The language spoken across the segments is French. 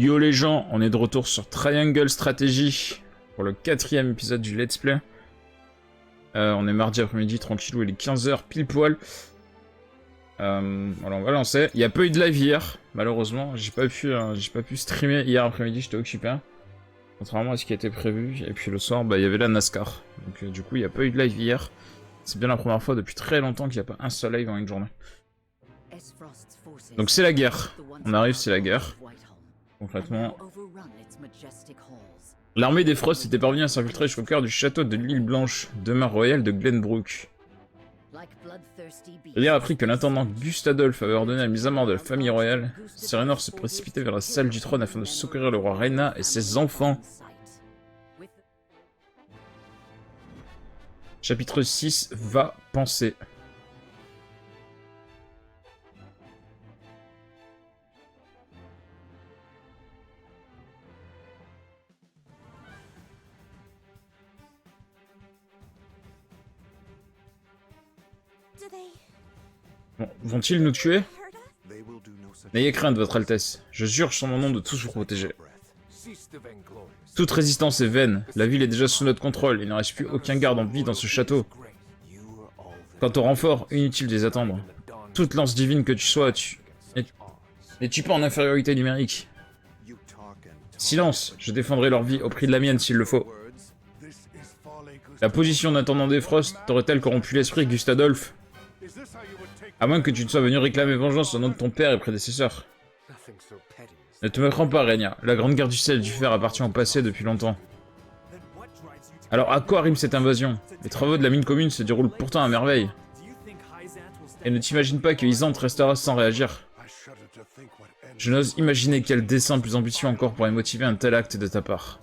Yo les gens, on est de retour sur Triangle Strategy pour le 4e épisode du Let's Play. On est mardi après-midi, tranquillou, il est 15 h pile poil. Voilà, on va lancer. Il n'y a pas eu de live hier, malheureusement. J'ai pas pu streamer hier après-midi, j'étais occupé. Contrairement à ce qui était prévu. Et puis le soir, bah, il y avait la NASCAR. Donc du coup, il n'y a pas eu de live hier. C'est bien la première fois depuis très longtemps qu'il n'y a pas un seul live en une journée. Donc c'est la guerre. On arrive, c'est la guerre. Concrètement, l'armée des Frost était parvenue à s'infiltrer jusqu'au cœur du château de l'île Blanche, demeure royale de Glenbrook. Rhaenyra apprit que l'intendant Gustadolphe avait ordonné la mise à mort de la famille royale. Serenor se précipitait vers la salle du trône afin de secourir le roi Rhaena et ses enfants. Chapitre 6, va penser. Bon, vont-ils nous tuer? N'ayez crainte, votre Altesse. Je jure sur mon nom de tous vous protéger. Toute résistance est vaine. La ville est déjà sous notre contrôle. Il ne reste plus aucun garde en vie dans ce château. Quant au renfort, inutile de les attendre. Toute lance divine que tu sois, n'es-tu pas en infériorité numérique? Silence, je défendrai leur vie au prix de la mienne s'il le faut. La position d'intendant des Frost t'aurait-elle corrompu l'esprit, Gustadolphe? À moins que tu ne sois venu réclamer vengeance au nom de ton père et prédécesseur. Ne te méprends pas, Rhaenyra. La grande guerre du sel et du fer appartient au passé depuis longtemps. Alors à quoi rime cette invasion? Les travaux de la mine commune se déroulent pourtant à merveille. Et ne t'imagine pas que Isante restera sans réagir. Je n'ose imaginer quel dessein plus ambitieux encore pourrait motiver un tel acte de ta part.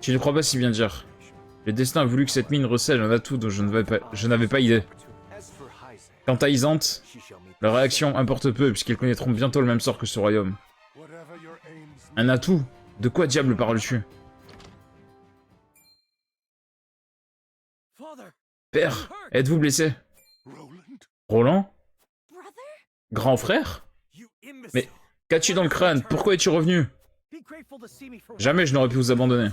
Tu ne crois pas si bien dire. Le destin a voulu que cette mine recèle un atout dont je n'avais pas idée. Quant à Isante, leur réaction importe peu puisqu'ils connaîtront bientôt le même sort que ce royaume. Un atout? De quoi diable parles-tu? Père, êtes-vous blessé? Roland? Grand frère? Mais qu'as-tu dans le crâne? Pourquoi es-tu revenu? Jamais je n'aurais pu vous abandonner.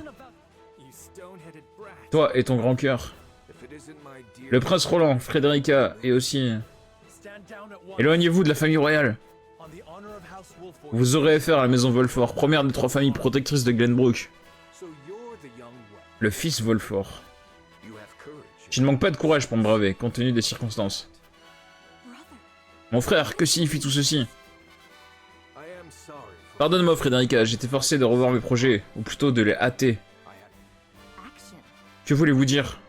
Toi et ton grand cœur. Le prince Roland, Frederica, et aussi... Éloignez-vous de la famille royale. Vous aurez affaire à la maison Volfort, première des 3 familles protectrices de Glenbrook. Le fils Volfort. Tu ne manques pas de courage pour me braver, compte tenu des circonstances. Mon frère, que signifie tout ceci? Pardonne-moi, Frederica, j'étais forcé de revoir mes projets, ou plutôt de les hâter. Que voulez-vous dire?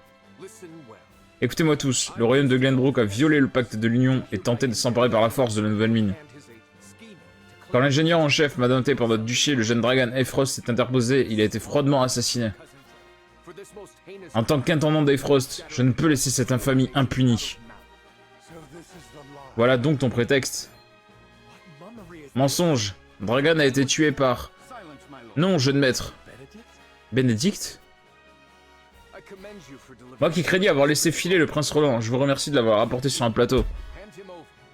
Écoutez-moi tous, le royaume de Glenbrook a violé le pacte de l'Union et tenté de s'emparer par la force de la nouvelle mine. Quand l'ingénieur en chef mandaté par notre duché, le jeune Dragan Aefrost, s'est interposé, il a été froidement assassiné. En tant qu'intendant d'Aefrost, je ne peux laisser cette infamie impunie. Voilà donc ton prétexte. Mensonge. Dragan a été tué par... Non, jeune maître. Bénédicte? Moi qui craignais avoir laissé filer le prince Roland, je vous remercie de l'avoir apporté sur un plateau.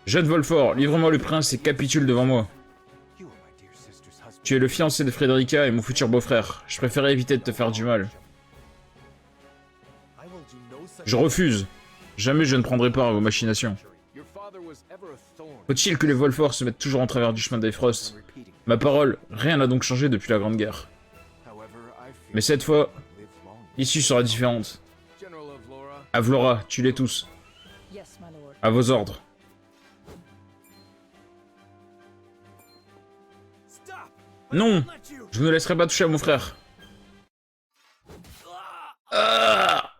Jeune Volfort, livre-moi le prince et capitule devant moi. Tu es le fiancé de Frederica et mon futur beau-frère. Je préférais éviter de te faire du mal. Je refuse. Jamais je ne prendrai part à vos machinations. Faut-il que les Volfort se mettent toujours en travers du chemin d'Aefrost? Ma parole, rien n'a donc changé depuis la Grande Guerre. Mais cette fois, l'issue sera différente. Avlora, tuez-les tous. À vos ordres. Non! Je ne laisserai pas toucher à mon frère. Ah!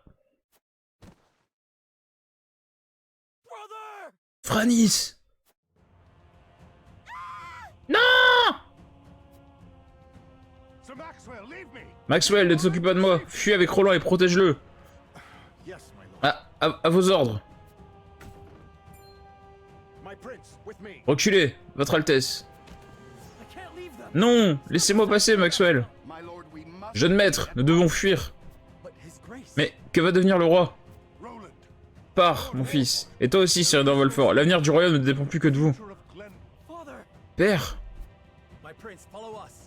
Franis! Non! Maxwell, ne t'occupe pas de moi. Fuis avec Roland et protège-le. À vos ordres. Reculez, votre Altesse. Non, laissez-moi passer, Maxwell. Jeune maître, nous devons fuir. Mais que va devenir le roi? Pars, mon fils. Et toi aussi, Serenor Volfort. L'avenir du royaume ne dépend plus que de vous. Père.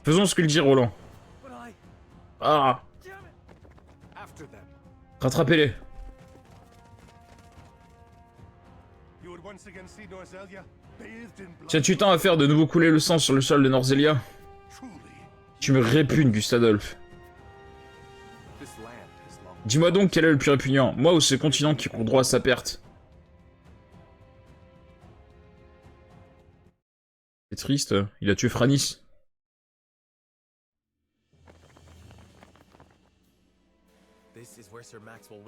Faisons ce qu'il dit, Roland. Ah! Rattrapez-les. Tiens-tu tant à faire de nouveau couler le sang sur le sol de Norzelia? Tu me répugnes, Gustadolf. Dis-moi donc quel est le plus répugnant, moi ou ce continent qui court droit à sa perte? C'est triste, il a tué Franis.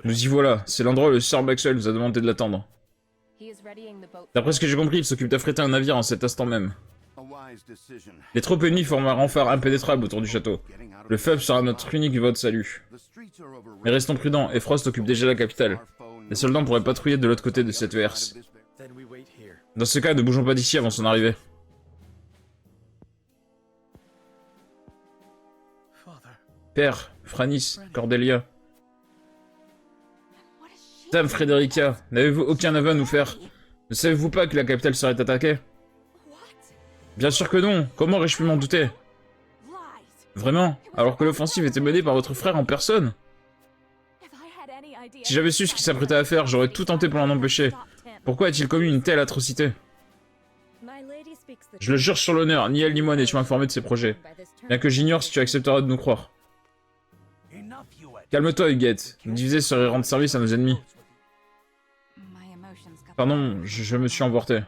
Nous y voilà, c'est l'endroit où le Sir Maxwell nous a demandé de l'attendre. D'après ce que j'ai compris, il s'occupe d'affréter un navire en cet instant même. Les troupes ennemies forment un rempart impénétrable autour du château. Le fleuve sera notre unique voie de salut. Mais restons prudents, et Frost occupe déjà la capitale. Les soldats pourraient patrouiller de l'autre côté de cette herse. Dans ce cas, ne bougeons pas d'ici avant son arrivée. Père, Franis, Cordelia. Dame Frederica, n'avez-vous aucun aveu à nous faire? Ne savez-vous pas que la capitale serait attaquée? Bien sûr que non, comment aurais-je pu m'en douter? Vraiment? Alors que l'offensive était menée par votre frère en personne? Si j'avais su ce qu'il s'apprêtait à faire, j'aurais tout tenté pour l'en empêcher. Pourquoi a-t-il commis une telle atrocité? Je le jure sur l'honneur, ni elle ni moi n'étions informés de ses projets. Bien que j'ignore si tu accepteras de nous croire. Calme-toi, Huguette. Nous diviser serait rendre service à nos ennemis. Pardon, je me suis emporté.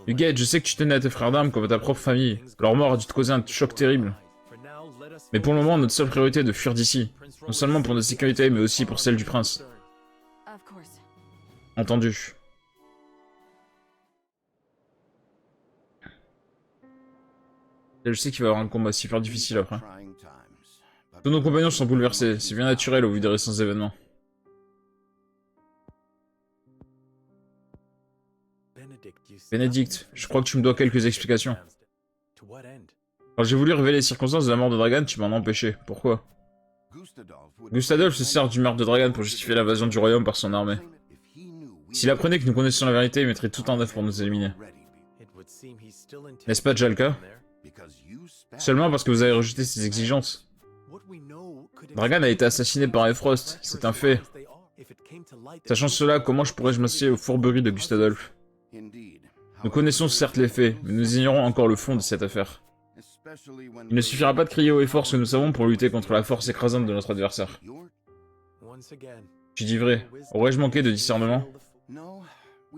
Huguette, je sais que tu tenais à tes frères d'armes comme à ta propre famille. Leur mort a dû te causer un choc terrible. Mais pour le moment, notre seule priorité est de fuir d'ici. Non seulement pour notre sécurité, mais aussi pour celle du prince. Entendu. Et je sais qu'il va y avoir un combat super difficile après. Tous nos compagnons sont bouleversés, c'est bien naturel au vu des récents événements. Bénédicte, je crois que tu me dois quelques explications. Quand j'ai voulu révéler les circonstances de la mort de Dragan, tu m'en as empêché. Pourquoi? Gustadolf se sert du meurtre de Dragan pour justifier l'invasion du royaume par son armée. S'il apprenait que nous connaissions la vérité, il mettrait tout en œuvre pour nous éliminer. N'est-ce pas déjà le cas? Seulement parce que vous avez rejeté ses exigences. Dragan a été assassiné par Efrost, c'est un fait. Sachant cela, comment pourrais-je m'associer aux fourberies de Gustadolf? Nous connaissons certes les faits, mais nous ignorons encore le fond de cette affaire. Il ne suffira pas de crier haut et fort ce que nous savons pour lutter contre la force écrasante de notre adversaire. Tu dis vrai, aurais-je manqué de discernement?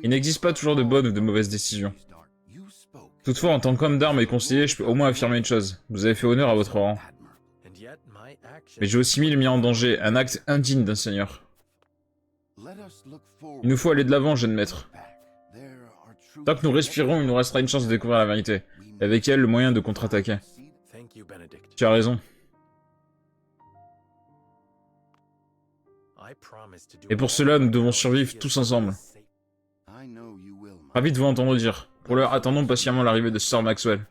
Il n'existe pas toujours de bonnes ou de mauvaises décisions. Toutefois, en tant qu'homme d'armes et conseiller, je peux au moins affirmer une chose. Vous avez fait honneur à votre rang. Mais j'ai aussi mis le mien en danger, un acte indigne d'un seigneur. Il nous faut aller de l'avant, jeune maître. Tant que nous respirons, il nous restera une chance de découvrir la vérité. Et avec elle, le moyen de contre-attaquer. Tu as raison. Et pour cela, nous devons survivre tous ensemble. Ravi de vous entendre dire. Pour l'heure, attendons patiemment l'arrivée de Sir Maxwell.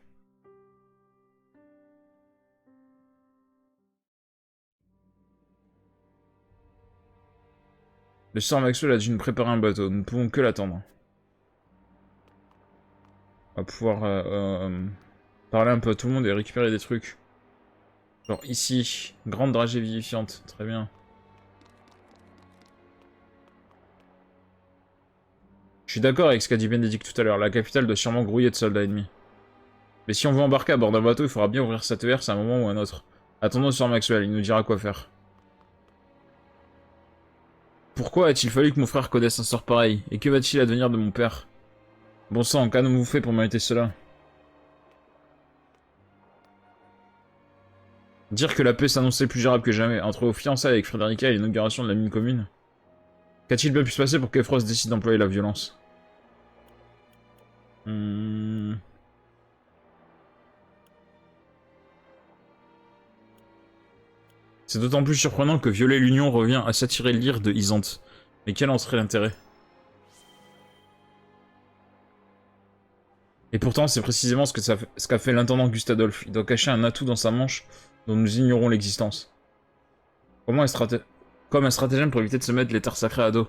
Le Sir Maxwell a dû nous préparer un bateau, nous ne pouvons que l'attendre. On va pouvoir parler un peu à tout le monde et récupérer des trucs. Genre ici, grande dragée vivifiante, très bien. Je suis d'accord avec ce qu'a dit Bénédicte tout à l'heure, la capitale doit sûrement grouiller de soldats ennemis. Mais si on veut embarquer à bord d'un bateau, il faudra bien ouvrir cette herse à un moment ou à un autre. Attendons Sir Maxwell, il nous dira quoi faire. Pourquoi a-t-il fallu que mon frère connaisse un sort pareil? Et que va-t-il advenir de mon père? Bon sang, qu'avons-vous fait pour mériter cela? Dire que la paix s'annonçait plus gérable que jamais, entre vos fiançailles avec Frederica et l'inauguration de la mine commune. Qu'a-t-il bien pu se passer pour qu'Efrost décide d'employer la violence? C'est d'autant plus surprenant que violer l'Union revient à s'attirer l'ire de Isante. Mais quel en serait l'intérêt? Et pourtant, c'est précisément ce qu'a fait l'intendant Gustadolf. Il doit cacher un atout dans sa manche dont nous ignorons l'existence. Comme un stratagème pour éviter de se mettre les terres sacrées à dos.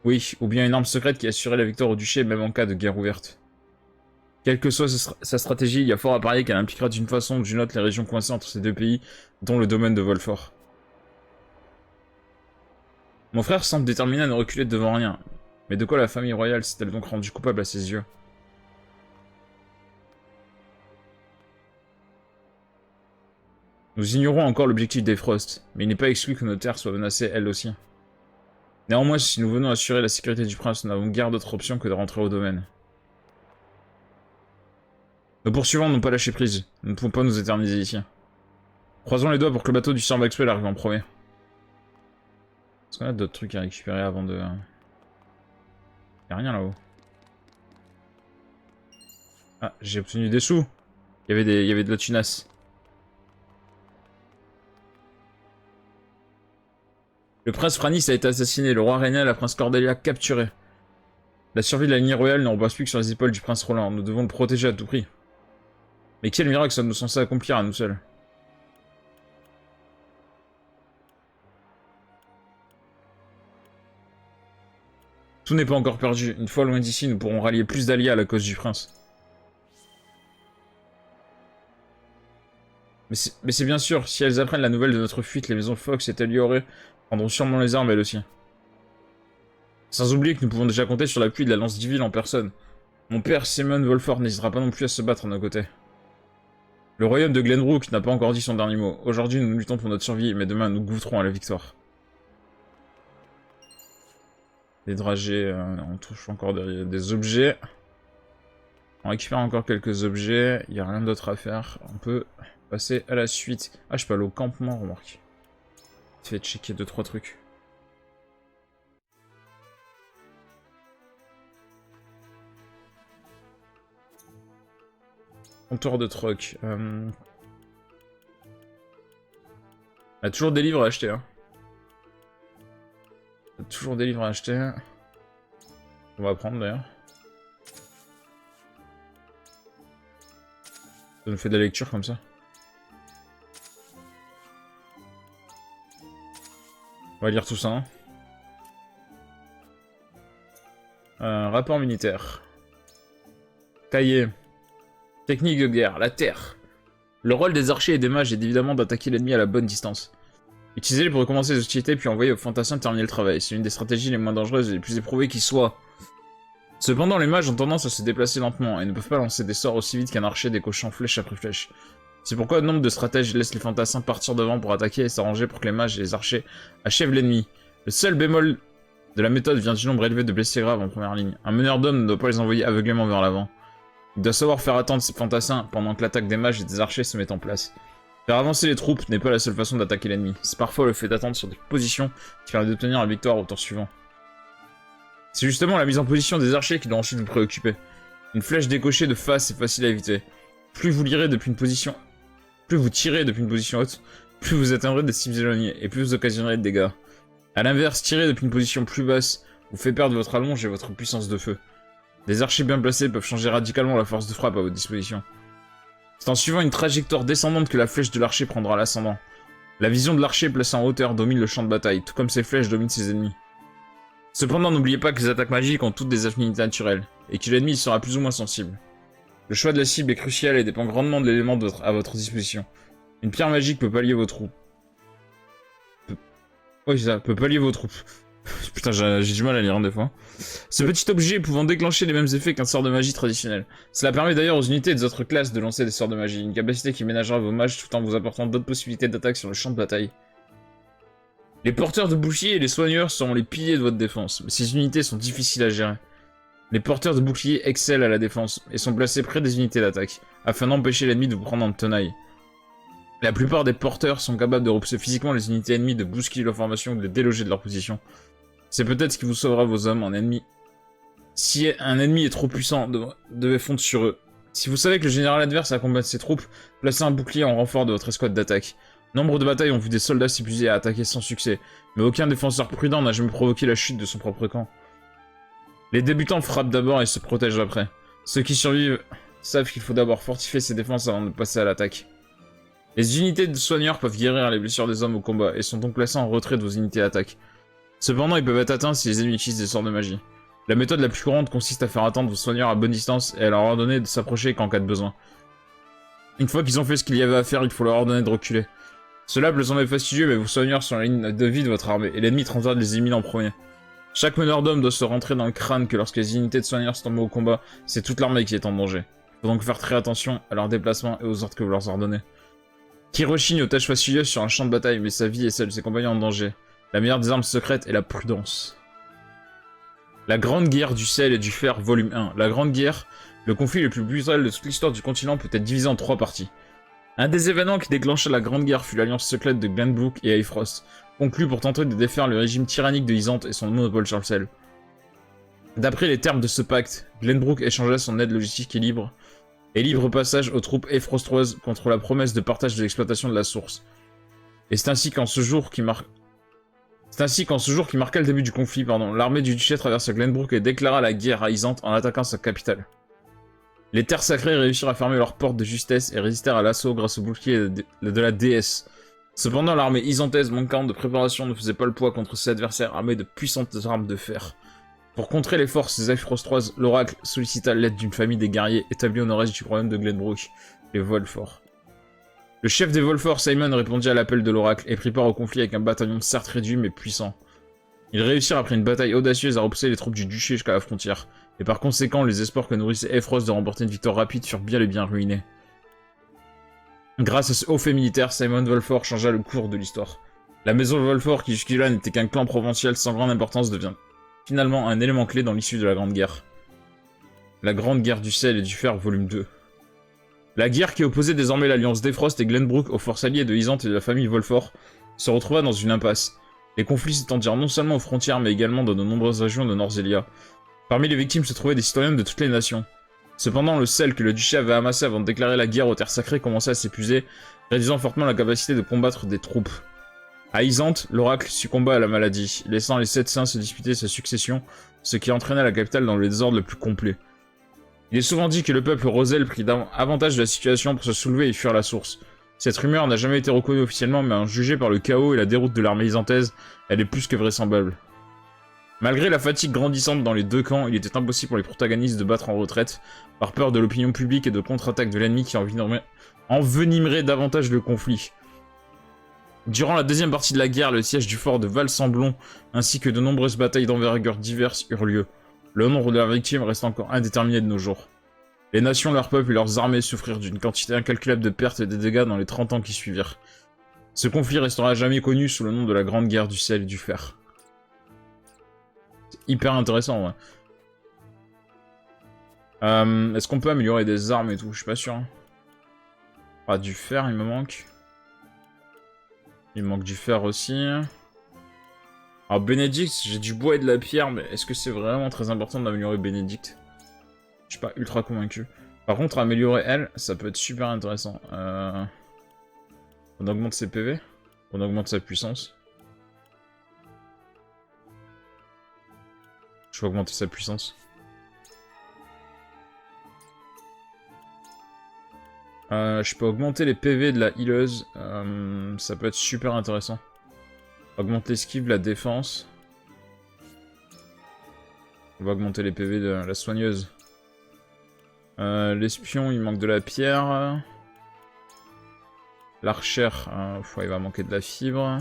Oui, ou bien une arme secrète qui assurait la victoire au duché même en cas de guerre ouverte. Quelle que soit sa stratégie, il y a fort à parier qu'elle impliquera d'une façon ou d'une autre les régions coincées entre ces deux pays, dont le domaine de Volfort. Mon frère semble déterminé à ne reculer devant rien. Mais de quoi la famille royale s'est-elle donc rendue coupable à ses yeux? Nous ignorons encore l'objectif des Frost, mais il n'est pas exclu que nos terres soient menacées elles aussi. Néanmoins, si nous venons assurer la sécurité du prince, nous n'avons guère d'autre option que de rentrer au domaine. Nos poursuivants n'ont pas lâché prise. Nous ne pouvons pas nous éterniser ici. Croisons les doigts pour que le bateau du Sir Maxwell arrive en premier. Est-ce qu'on a d'autres trucs à récupérer avant de... Y'a rien là-haut. Ah, j'ai obtenu des sous. Il y avait de la tunasse. Le prince Franis a été assassiné, le roi Régnier et la prince Cordelia capturés. La survie de la lignée royale ne repose plus que sur les épaules du prince Roland. Nous devons le protéger à tout prix. Mais quel miracle sommes-nous censés accomplir à nous seuls? Tout n'est pas encore perdu. Une fois loin d'ici, nous pourrons rallier plus d'alliés à la cause du prince. Mais c'est bien sûr, si elles apprennent la nouvelle de notre fuite, les maisons Fox et Telluré prendront sûrement les armes elles aussi. Sans oublier que nous pouvons déjà compter sur l'appui de la lance divine en personne. Mon père Simon Wolford n'hésitera pas non plus à se battre à nos côtés. Le royaume de Glenbrook n'a pas encore dit son dernier mot. Aujourd'hui, nous luttons pour notre survie, mais demain, nous goûterons à la victoire. Des dragées, on touche encore des objets. On récupère encore quelques objets, il n'y a rien d'autre à faire. On peut passer à la suite. Ah, je peux aller au campement, remarque. Je vais checker 2-3 trucs. Comptoir de troc. Il y a toujours des livres à acheter. Hein. Il y a toujours des livres à acheter. On va prendre d'ailleurs. Ça nous fait de la lecture comme ça. On va lire tout ça. Hein. Rapport militaire. Cahier. Technique de guerre, la terre. Le rôle des archers et des mages est évidemment d'attaquer l'ennemi à la bonne distance. Utilisez-les pour recommencer les hostilités puis envoyer aux fantassins terminer le travail. C'est une des stratégies les moins dangereuses et les plus éprouvées qui soient. Cependant, les mages ont tendance à se déplacer lentement et ne peuvent pas lancer des sorts aussi vite qu'un archer décochant flèche après flèche. C'est pourquoi nombre de stratèges laissent les fantassins partir devant pour attaquer et s'arranger pour que les mages et les archers achèvent l'ennemi. Le seul bémol de la méthode vient du nombre élevé de blessés graves en première ligne. Un meneur d'hommes ne doit pas les envoyer aveuglément vers l'avant. Il doit savoir faire attendre ses fantassins pendant que l'attaque des mages et des archers se met en place. Faire avancer les troupes n'est pas la seule façon d'attaquer l'ennemi. C'est parfois le fait d'attendre sur des positions qui permet d'obtenir la victoire au tour suivant. C'est justement la mise en position des archers qui doit ensuite vous préoccuper. Une flèche décochée de face est facile à éviter. Plus vous tirez depuis une position haute, plus vous atteindrez des cibles éloignées et plus vous occasionnerez de dégâts. A l'inverse, tirer depuis une position plus basse vous fait perdre votre allonge et votre puissance de feu. Des archers bien placés peuvent changer radicalement la force de frappe à votre disposition. C'est en suivant une trajectoire descendante que la flèche de l'archer prendra l'ascendant. La vision de l'archer placé en hauteur domine le champ de bataille, tout comme ses flèches dominent ses ennemis. Cependant, n'oubliez pas que les attaques magiques ont toutes des affinités naturelles, et que l'ennemi y sera plus ou moins sensible. Le choix de la cible est crucial et dépend grandement de l'élément à votre disposition. Une pierre magique peut pallier vos troupes. Oui, c'est ça, peut pallier vos troupes. Putain, j'ai du mal à lire des fois. Ce petit objet pouvant déclencher les mêmes effets qu'un sort de magie traditionnel. Cela permet d'ailleurs aux unités des autres classes de lancer des sorts de magie, une capacité qui ménagera vos mages tout en vous apportant d'autres possibilités d'attaque sur le champ de bataille. Les porteurs de boucliers et les soigneurs seront les piliers de votre défense, mais ces unités sont difficiles à gérer. Les porteurs de boucliers excellent à la défense et sont placés près des unités d'attaque, afin d'empêcher l'ennemi de vous prendre en tenaille. La plupart des porteurs sont capables de repousser physiquement les unités ennemies, de bousculer leur formation ou de les déloger de leur position. C'est peut-être ce qui vous sauvera vos hommes en ennemi. Si un ennemi est trop puissant, devez fondre sur eux. Si vous savez que le général adverse a combattu ses troupes, placez un bouclier en renfort de votre escouade d'attaque. Nombre de batailles ont vu des soldats s'épuiser à attaquer sans succès, mais aucun défenseur prudent n'a jamais provoqué la chute de son propre camp. Les débutants frappent d'abord et se protègent après. Ceux qui survivent savent qu'il faut d'abord fortifier ses défenses avant de passer à l'attaque. Les unités de soigneurs peuvent guérir les blessures des hommes au combat et sont donc placés en retrait de vos unités d'attaque. Cependant, ils peuvent être atteints si les ennemis utilisent des sorts de magie. La méthode la plus courante consiste à faire attendre vos soigneurs à bonne distance et à leur ordonner de s'approcher qu'en cas de besoin. Une fois qu'ils ont fait ce qu'il y avait à faire, il faut leur ordonner de reculer. Cela peut sembler fastidieux, mais vos soigneurs sont la ligne de vie de votre armée, et l'ennemi tentera de les éliminer en premier. Chaque meneur d'hommes doit se rentrer dans le crâne que lorsque les unités de soigneurs sont tombées au combat, c'est toute l'armée qui est en danger. Il faut donc faire très attention à leurs déplacements et aux ordres que vous leur ordonnez. Qui rechigne aux tâches fastidieuses sur un champ de bataille met sa vie et celle de ses compagnons en danger. La meilleure des armes secrètes est la prudence. La Grande Guerre du sel et du fer, volume 1. La Grande Guerre, le conflit le plus brutal de toute l'histoire du continent, peut être divisé en 3 parties. Un des événements qui déclencha la Grande Guerre fut l'alliance secrète de Glenbrook et Aifrost, conclue pour tenter de défaire le régime tyrannique de Isante et son monopole sur le sel. D'après les termes de ce pacte, Glenbrook échangea son aide logistique et libre passage aux troupes Aifrostroises contre la promesse de partage de l'exploitation de la source. Et c'est ainsi qu'en ce jour qui marqua le début du conflit, l'armée du duché traversa Glenbrook et déclara la guerre à Isante en attaquant sa capitale. Les terres sacrées réussirent à fermer leurs portes de justesse et résistèrent à l'assaut grâce au bouclier de la déesse. Cependant, l'armée isantaise manquant de préparation ne faisait pas le poids contre ses adversaires armés de puissantes armes de fer. Pour contrer les forces des Aifrostroises, l'oracle sollicita l'aide d'une famille des guerriers établis au nord-est du royaume de Glenbrook, les Volforts. Le chef des Volforts, Simon, répondit à l'appel de l'oracle et prit part au conflit avec un bataillon certes réduit mais puissant. Ils réussirent après une bataille audacieuse à repousser les troupes du duché jusqu'à la frontière, et par conséquent les espoirs que nourrissait Aifrost de remporter une victoire rapide furent bien et bien ruinés. Grâce à ce haut fait militaire, Simon Volfort changea le cours de l'histoire. La maison Volfort, qui jusque-là n'était qu'un clan provincial sans grande importance, devient finalement un élément clé dans l'issue de la Grande Guerre. La Grande Guerre du sel et du fer, volume 2. La guerre qui opposait désormais l'alliance d'Aifrost et Glenbrook aux forces alliées de Isante et de la famille Volfort se retrouva dans une impasse. Les conflits s'étendirent non seulement aux frontières, mais également dans de nombreuses régions de Norzelia. Parmi les victimes se trouvaient des citoyens de toutes les nations. Cependant, le sel que le duché avait amassé avant de déclarer la guerre aux terres sacrées commençait à s'épuiser, réduisant fortement la capacité de combattre des troupes. À Isante, l'oracle succomba à la maladie, laissant les 7 saints se disputer sa succession, ce qui entraîna la capitale dans le désordre le plus complet. Il est souvent dit que le peuple Rosel prit avantage de la situation pour se soulever et fuir la source. Cette rumeur n'a jamais été reconnue officiellement, mais jugée par le chaos et la déroute de l'armée isantaise, elle est plus que vraisemblable. Malgré la fatigue grandissante dans les deux camps, il était impossible pour les protagonistes de battre en retraite, par peur de l'opinion publique et de contre-attaques de l'ennemi qui envenimerait davantage le conflit. Durant la deuxième partie de la guerre, le siège du fort de Val-Samblon, ainsi que de nombreuses batailles d'envergure diverses eurent lieu. Le nombre de leurs victimes reste encore indéterminé de nos jours. Les nations, leurs peuples et leurs armées souffrirent d'une quantité incalculable de pertes et de dégâts dans les 30 ans qui suivirent. Ce conflit restera à jamais connu sous le nom de la Grande Guerre du sel et du fer. C'est hyper intéressant, ouais. Est-ce qu'on peut améliorer des armes et tout? Je suis pas sûr. Hein. Ah, du fer, il me manque. Il me manque du fer aussi. Alors, Bénédicte, j'ai du bois et de la pierre, mais est-ce que c'est vraiment très important d'améliorer Bénédicte? Je suis pas ultra convaincu. Par contre, améliorer elle, ça peut être super intéressant. On augmente ses PV. On augmente sa puissance. Je vais augmenter sa puissance. Je peux augmenter les PV de la healeuse. Ça peut être super intéressant. Augmente l'esquive, la défense. On va augmenter les PV de la soigneuse. L'espion, il manque de la pierre. L'archère, il va manquer de la fibre.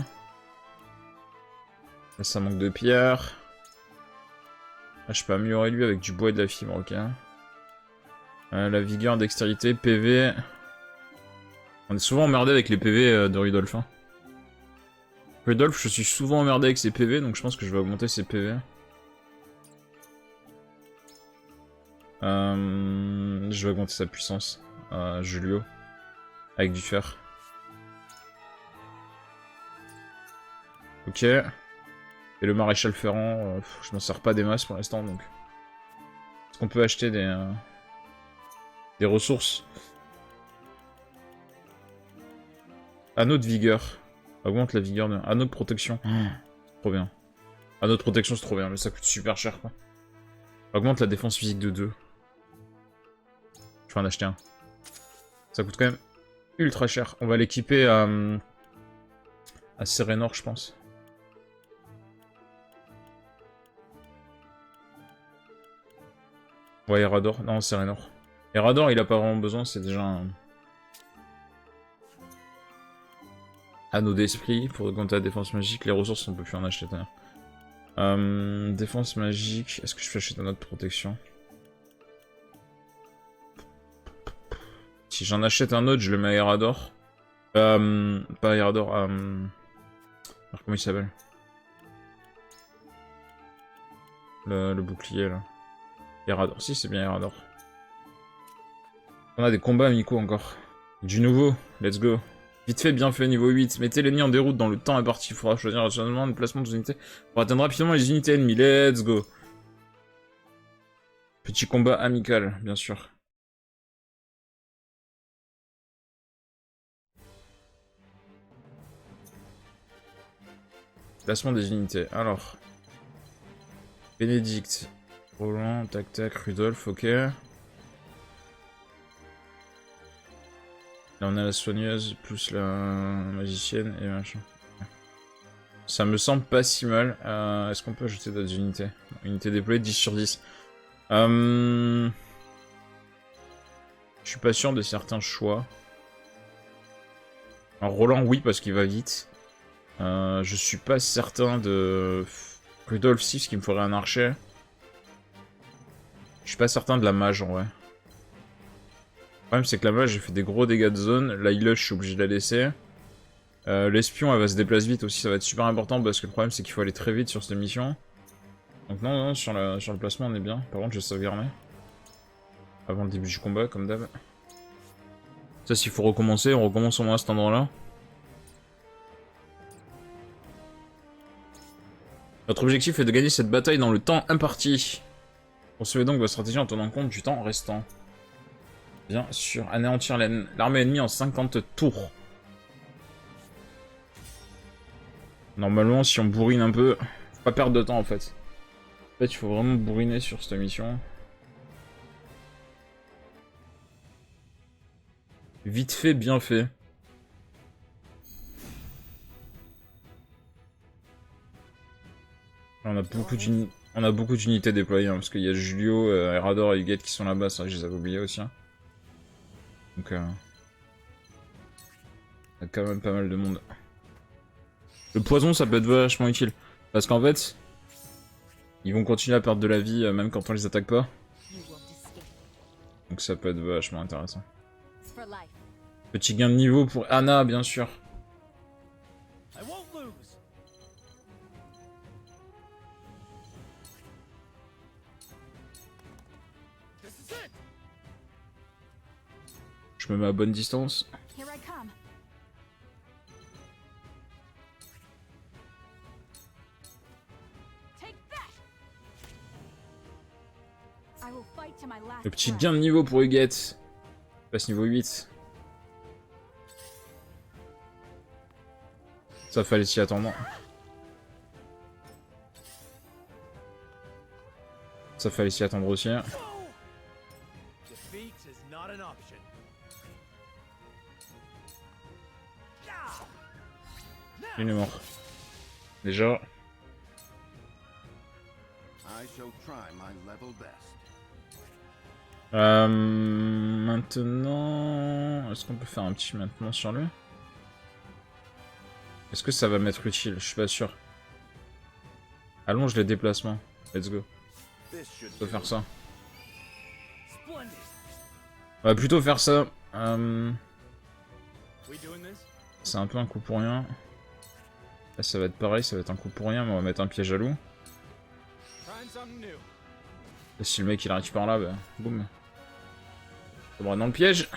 Là, ça manque de pierre. Là, je peux améliorer lui avec du bois et de la fibre, ok. La vigueur, dextérité, PV. On est souvent emmerdé avec les PV de Rudolf. Hein. Rudolf, je suis souvent emmerdé avec ses PV, donc je pense que je vais augmenter ses PV. Je vais augmenter sa puissance. Julio. Avec du fer. Ok. Et le maréchal ferrant, je m'en sers pas des masses pour l'instant, donc... Est-ce qu'on peut acheter des ressources? Anneau de vigueur. Augmente la vigueur de... Anneau de protection. Trop bien. Anneau de protection, c'est trop bien, mais ça coûte super cher, quoi. Augmente la défense physique de 2. Je vais en acheter un. Ça coûte quand même ultra cher. On va l'équiper à Serenor, je pense. Ouais, Erador. Non, c'est Raynor. Erador, il a pas vraiment besoin, c'est déjà un... Anneau d'esprit pour augmenter la défense magique. Les ressources, on peut plus en acheter d'ailleurs. Défense magique. Est-ce que je peux acheter un autre protection? Si j'en achète un autre, je le mets à Erador. Pas Erador, alors comment il s'appelle? Le bouclier là. Erador, si c'est bien Erador. On a des combats amicaux encore. Du nouveau, let's go. Vite fait, bien fait, niveau 8. Mettez l'ennemi en déroute dans le temps imparti. Il faudra choisir rationnellement le placement des unités pour atteindre rapidement les unités ennemies. Let's go. Petit combat amical, bien sûr. Placement des unités. Alors. Bénédicte. Roland, tac tac, Rudolf, ok. Là on a la soigneuse, plus la magicienne et machin. Ça me semble pas si mal. Est-ce qu'on peut ajouter d'autres unités? Unité déployée, 10 sur 10. Je suis pas sûr de certains choix. Alors Roland, oui, parce qu'il va vite. Je suis pas certain de... Rudolf, si, parce qu'il me faudrait un archer. Je suis pas certain de la mage, en vrai. Le problème, c'est que la mage, j'ai fait des gros dégâts de zone. La healer, je suis obligé de la laisser. L'espion, elle va se déplacer vite aussi, ça va être super important, parce que le problème, c'est qu'il faut aller très vite sur cette mission. Donc non, sur le placement, on est bien. Par contre, je vais sauvegarder. Avant le début du combat, comme d'hab. Ça, s'il faut recommencer, on recommence au moins à cet endroit-là. Notre objectif est de gagner cette bataille dans le temps imparti. Poursuivez donc votre stratégie en tenant compte du temps restant. Bien sûr, anéantir l'armée ennemie en 50 tours. Normalement, si on bourrine un peu, faut pas perdre de temps en fait. En fait, il faut vraiment bourriner sur cette mission. Vite fait, bien fait. On a beaucoup d'unités déployées, hein, parce qu'il y a Julio, Erador et Huguette qui sont là-bas, c'est vrai que je les avais oubliés aussi. Hein. Donc, il y a quand même pas mal de monde. Le poison, ça peut être vachement utile. Parce qu'en fait, ils vont continuer à perdre de la vie, même quand on les attaque pas. Donc ça peut être vachement intéressant. Petit gain de niveau pour Anna, bien sûr. Je me mets à bonne distance. Le petit gain de niveau pour Huguette. Passe niveau 8. Ça fallait s'y attendre. Ça fallait s'y attendre aussi. Il est mort. Déjà. Maintenant... Est-ce qu'on peut faire un petit maintenant sur lui? Est-ce que ça va m'être utile? Je suis pas sûr. Allonge les déplacements. Let's go. On peut faire ça. On va plutôt faire ça. C'est un peu un coup pour rien. Là, ça va être pareil, ça va être un coup pour rien, mais on va mettre un piège à loup. Et si le mec il arrive par là, bah, boum. Ça va dans le piège.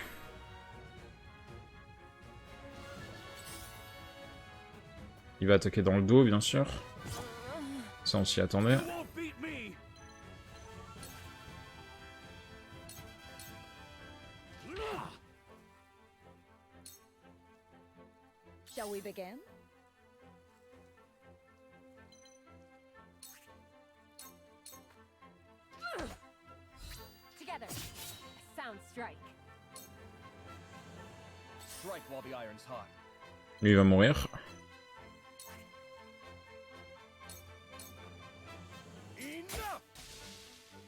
Il va attaquer dans le dos, bien sûr. Ça, on s'y attendait. Shall we begin? Together. Sound strike. Strike while the iron's hot. Lui, il va mourir.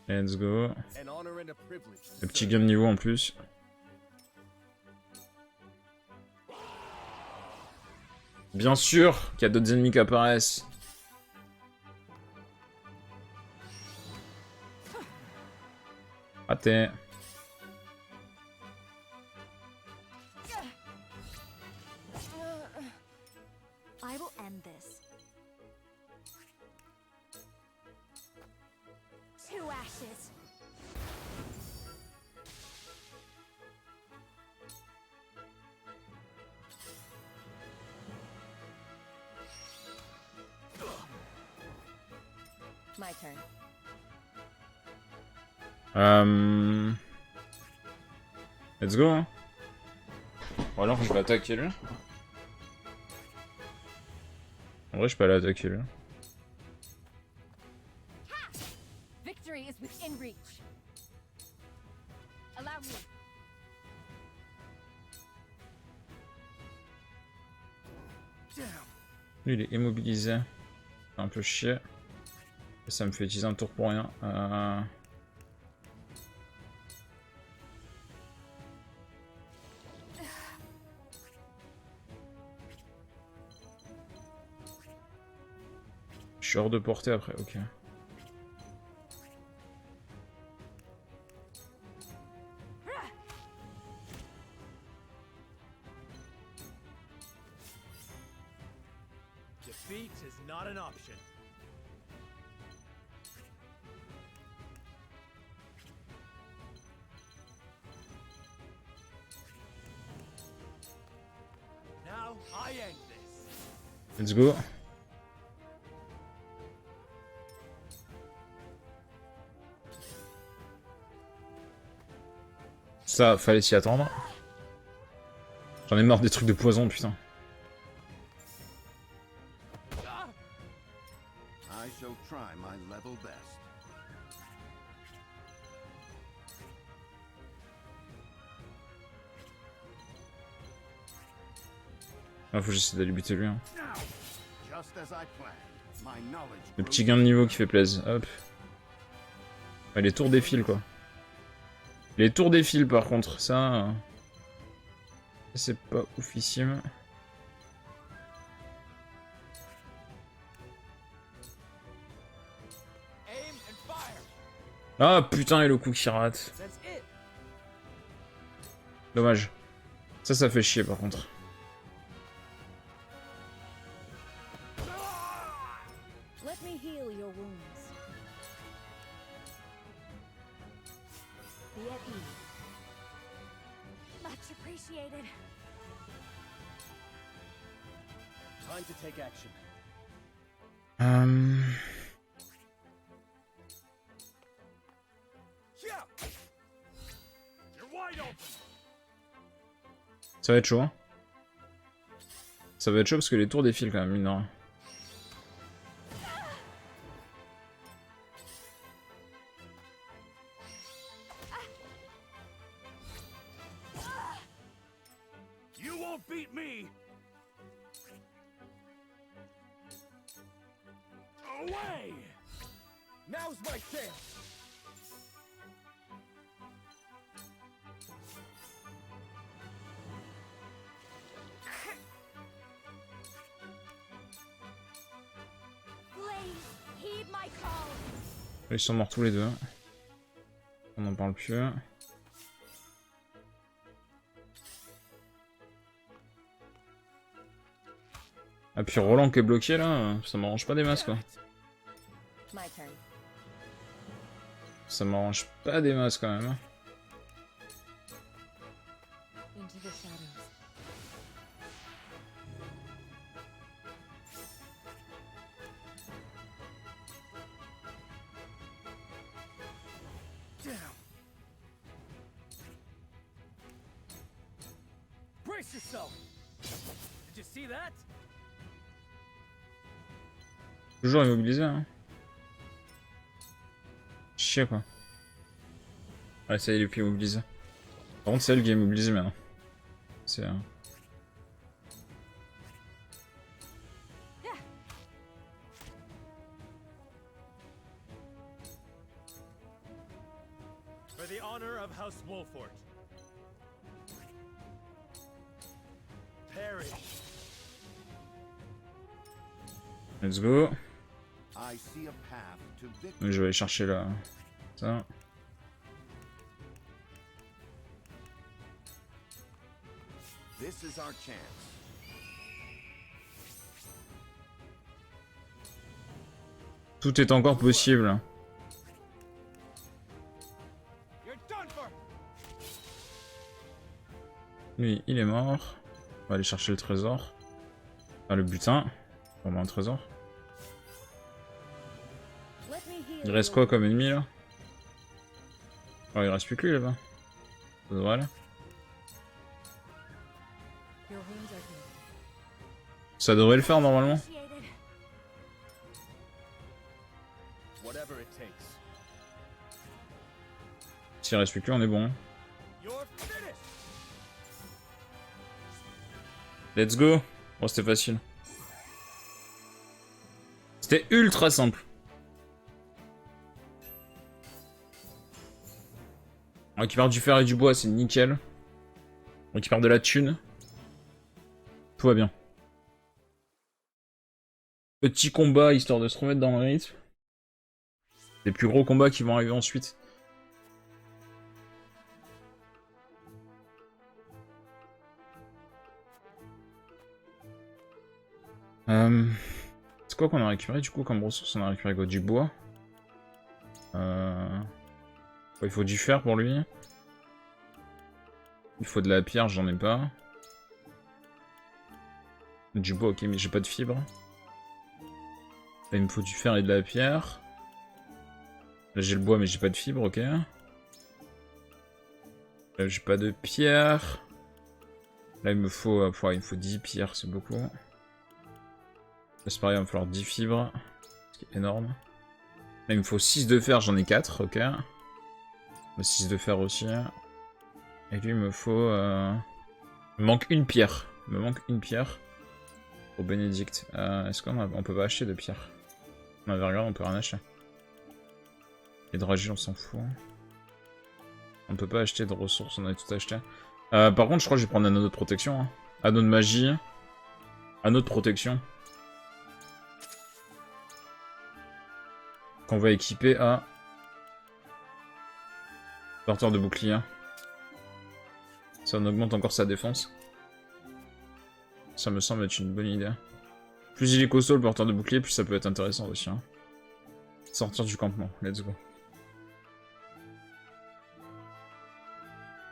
Let's go. and a privilege. Le petit gain de niveau en plus. Bien sûr qu'il y a d'autres ennemis qui apparaissent. Raté. I will end this. To ashes. My turn. Let's go, hein. Ou alors je vais attaquer lui. En vrai, je peux aller attaquer lui. Victory is within reach. Allow me. Lui, il est immobilisé. C'est un peu chier. Et ça me fait utiliser un tour pour rien. Je suis hors de portée après, ok. Defeat is not an option. Now I end this. Let's go. Ça, fallait s'y attendre. J'en ai marre des trucs de poison, putain. I shall try my level best. Ah, faut que j'essaie d'aller buter lui. Hein. Just as I planned, my knowledge Le petit gain de niveau qui fait plaisir. Hop. Ouais, les tours défilent, quoi. Les tours défilent, par contre. Ça c'est pas oufissime. Aim and fire. Ah, putain, et le coup qui rate. That's it. Dommage. Ça fait chier, par contre. Let me heal your wounds. Be at ease. Much appreciated. Time to take action. Yeah. You're wide open. Ça va être chaud, hein. Ça va être chaud parce que les tours défilent quand même, mine de rien. You won't beat me. Away. Now's my chance. Please heed my call. Ils sont morts tous les deux. On n'en parle plus. Ah, puis Roland qui est bloqué là, ça m'arrange pas des masses, quoi. My turn. Ça m'arrange pas des masses quand même. Into the shadows. Down. Brace yourself. Did you see that? Toujours immobilisé, hein. Chier, quoi. Ouais, ça y est, il est plus immobilisé. Par contre, c'est elle qui est immobilisée maintenant. C'est... For the of House Wolfort. Perish. Let's go. I see a path to victory. Donc je vais aller chercher là. Ça. This is our chance. Tout est encore possible. You're done for. Lui, il est mort. On va aller chercher le trésor. Enfin, le butin. Vraiment un trésor. Let me heal Il reste you. quoi comme ennemi là? Oh, il reste plus que lui là-bas. Ça devrait aller. Your wounds are healed. Ça devrait le faire normalement. Initiated. Whatever it takes. S'il reste plus que lui, on est bon. You're finished. Let's go. Bon, c'était facile. C'était ultra simple. On récupère du fer et du bois, c'est nickel. On récupère de la thune. Tout va bien. Petit combat, histoire de se remettre dans le rythme. Des plus gros combats qui vont arriver ensuite. C'est quoi qu'on a récupéré du coup comme ressource? On a récupéré quoi? Du bois. Il faut du fer pour lui. Il faut de la pierre, j'en ai pas. Du bois, ok, mais j'ai pas de fibres. Là, il me faut du fer et de la pierre. Là, j'ai le bois, mais j'ai pas de fibres, ok. Là, j'ai pas de pierre. Là, il me faut 10 pierres, c'est beaucoup. Là, c'est pareil, il va me falloir 10 fibres. Ce qui est énorme. Là, il me faut 6 de fer, j'en ai 4, ok. 6 de fer aussi. Et lui, il me faut... Il me manque une pierre. Il me manque une pierre. Au Bénédicte. Est-ce qu'on peut pas acheter de pierre? On avait regardé, on peut rien acheter. Et Dragil, on s'en fout. On peut pas acheter de ressources, on a tout acheté. Par contre, je crois que je vais prendre un anneau de protection. Hein. Anneau de magie. Anneau de protection. Qu'on va équiper à... Porteur de bouclier. Ça en augmente encore sa défense. Ça me semble être une bonne idée. Plus il est costaud le porteur de bouclier, plus ça peut être intéressant aussi. Hein. Sortir du campement, let's go.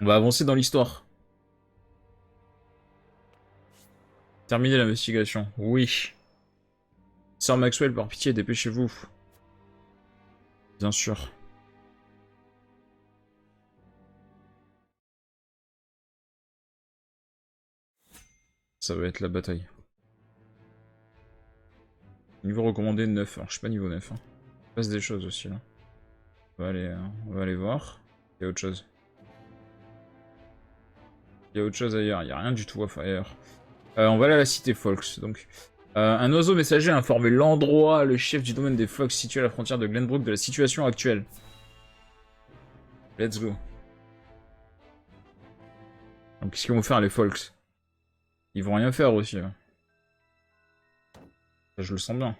On va avancer dans l'histoire. Terminer l'investigation, oui. Sir Maxwell, par pitié, dépêchez-vous. Bien sûr. Ça va être la bataille. Niveau recommandé 9. Alors je suis pas niveau 9. Hein. Il passe des choses aussi là. On va aller voir. Il y a autre chose. Il y a autre chose ailleurs. Il n'y a rien du tout à faire ailleurs. On va aller à la cité Folks. Donc, un oiseau messager a informé l'endroit, le chef du domaine des Folks situé à la frontière de Glenbrook de la situation actuelle. Let's go. Donc qu'est-ce qu'ils vont faire les Folks? Ils vont rien faire aussi. Hein. Je le sens bien.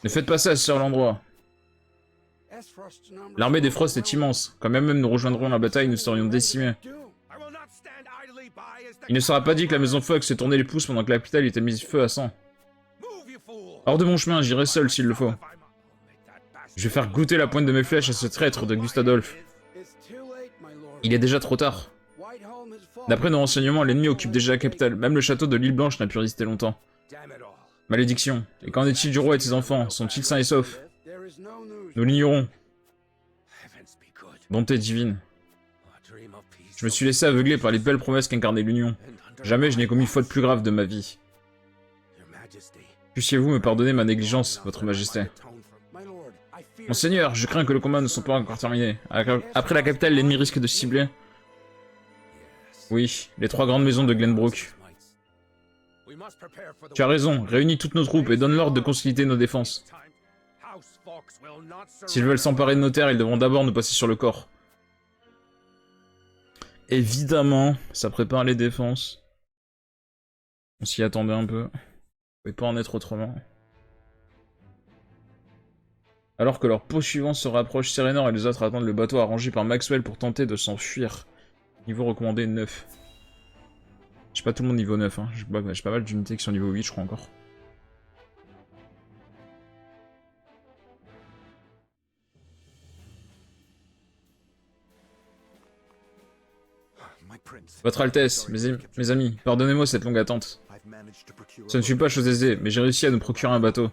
Ne faites pas ça sur l'endroit. L'armée des Frost est immense. Quand même nous rejoindrons la bataille, nous serions décimés. Il ne sera pas dit que la maison Fox s'est tourné les pouces pendant que la capitale était mise feu à sang. Hors de mon chemin, j'irai seul s'il le faut. Je vais faire goûter la pointe de mes flèches à ce traître de Gustadolf. Il est déjà trop tard. D'après nos renseignements, l'ennemi occupe déjà la capitale. Même le château de l'île Blanche n'a pu résister longtemps. Malédiction. Et qu'en est-il du roi et de ses enfants? Sont-ils sains et saufs? Nous l'ignorons. Bonté divine. Je me suis laissé aveugler par les belles promesses qu'incarnait l'Union. Jamais je n'ai commis faute plus grave de ma vie. Puissiez-vous me pardonner ma négligence, votre majesté. Monseigneur, je crains que le combat ne soit pas encore terminé. Après la capitale, l'ennemi risque de cibler. Oui, les 3 grandes maisons de Glenbrook. Tu as raison, réunis toutes nos troupes et donne l'ordre de consolider nos défenses. S'ils veulent s'emparer de nos terres, ils devront d'abord nous passer sur le corps. Évidemment, ça prépare les défenses. On s'y attendait un peu. On pouvait pas en être autrement. Alors que leur pot suivant se rapproche, Serenor et les autres attendent le bateau arrangé par Maxwell pour tenter de s'enfuir. Niveau recommandé 9. J'ai pas tout le monde niveau 9, hein. J'ai pas mal d'unités qui sont niveau 8, je crois encore. Votre Altesse, mes amis, pardonnez-moi cette longue attente. Ce ne fut pas chose aisée, mais j'ai réussi à nous procurer un bateau.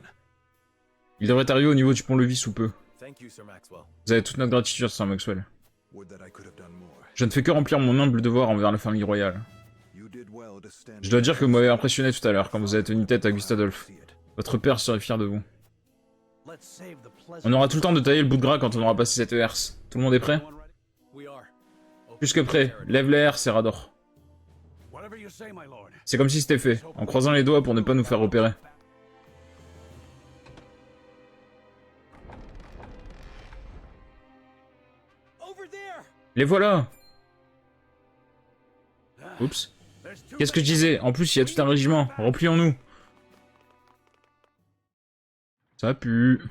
Il devrait arriver au niveau du pont-levis sous peu. Vous avez toute notre gratitude, Sir Maxwell. Je ne fais que remplir mon humble devoir envers la famille royale. Je dois dire que vous m'avez impressionné tout à l'heure quand vous avez tenu tête à Gustadolf. Votre père serait fier de vous. On aura tout le temps de tailler le bout de gras quand on aura passé cette herse. Tout le monde est prêt? Plus que prêt. Lève les herses, Serador. C'est comme si c'était fait, en croisant les doigts pour ne pas nous faire repérer. Les voilà! Oups. Qu'est-ce que je disais? En plus, il y a tout un régiment. Replions-nous. Ça pue.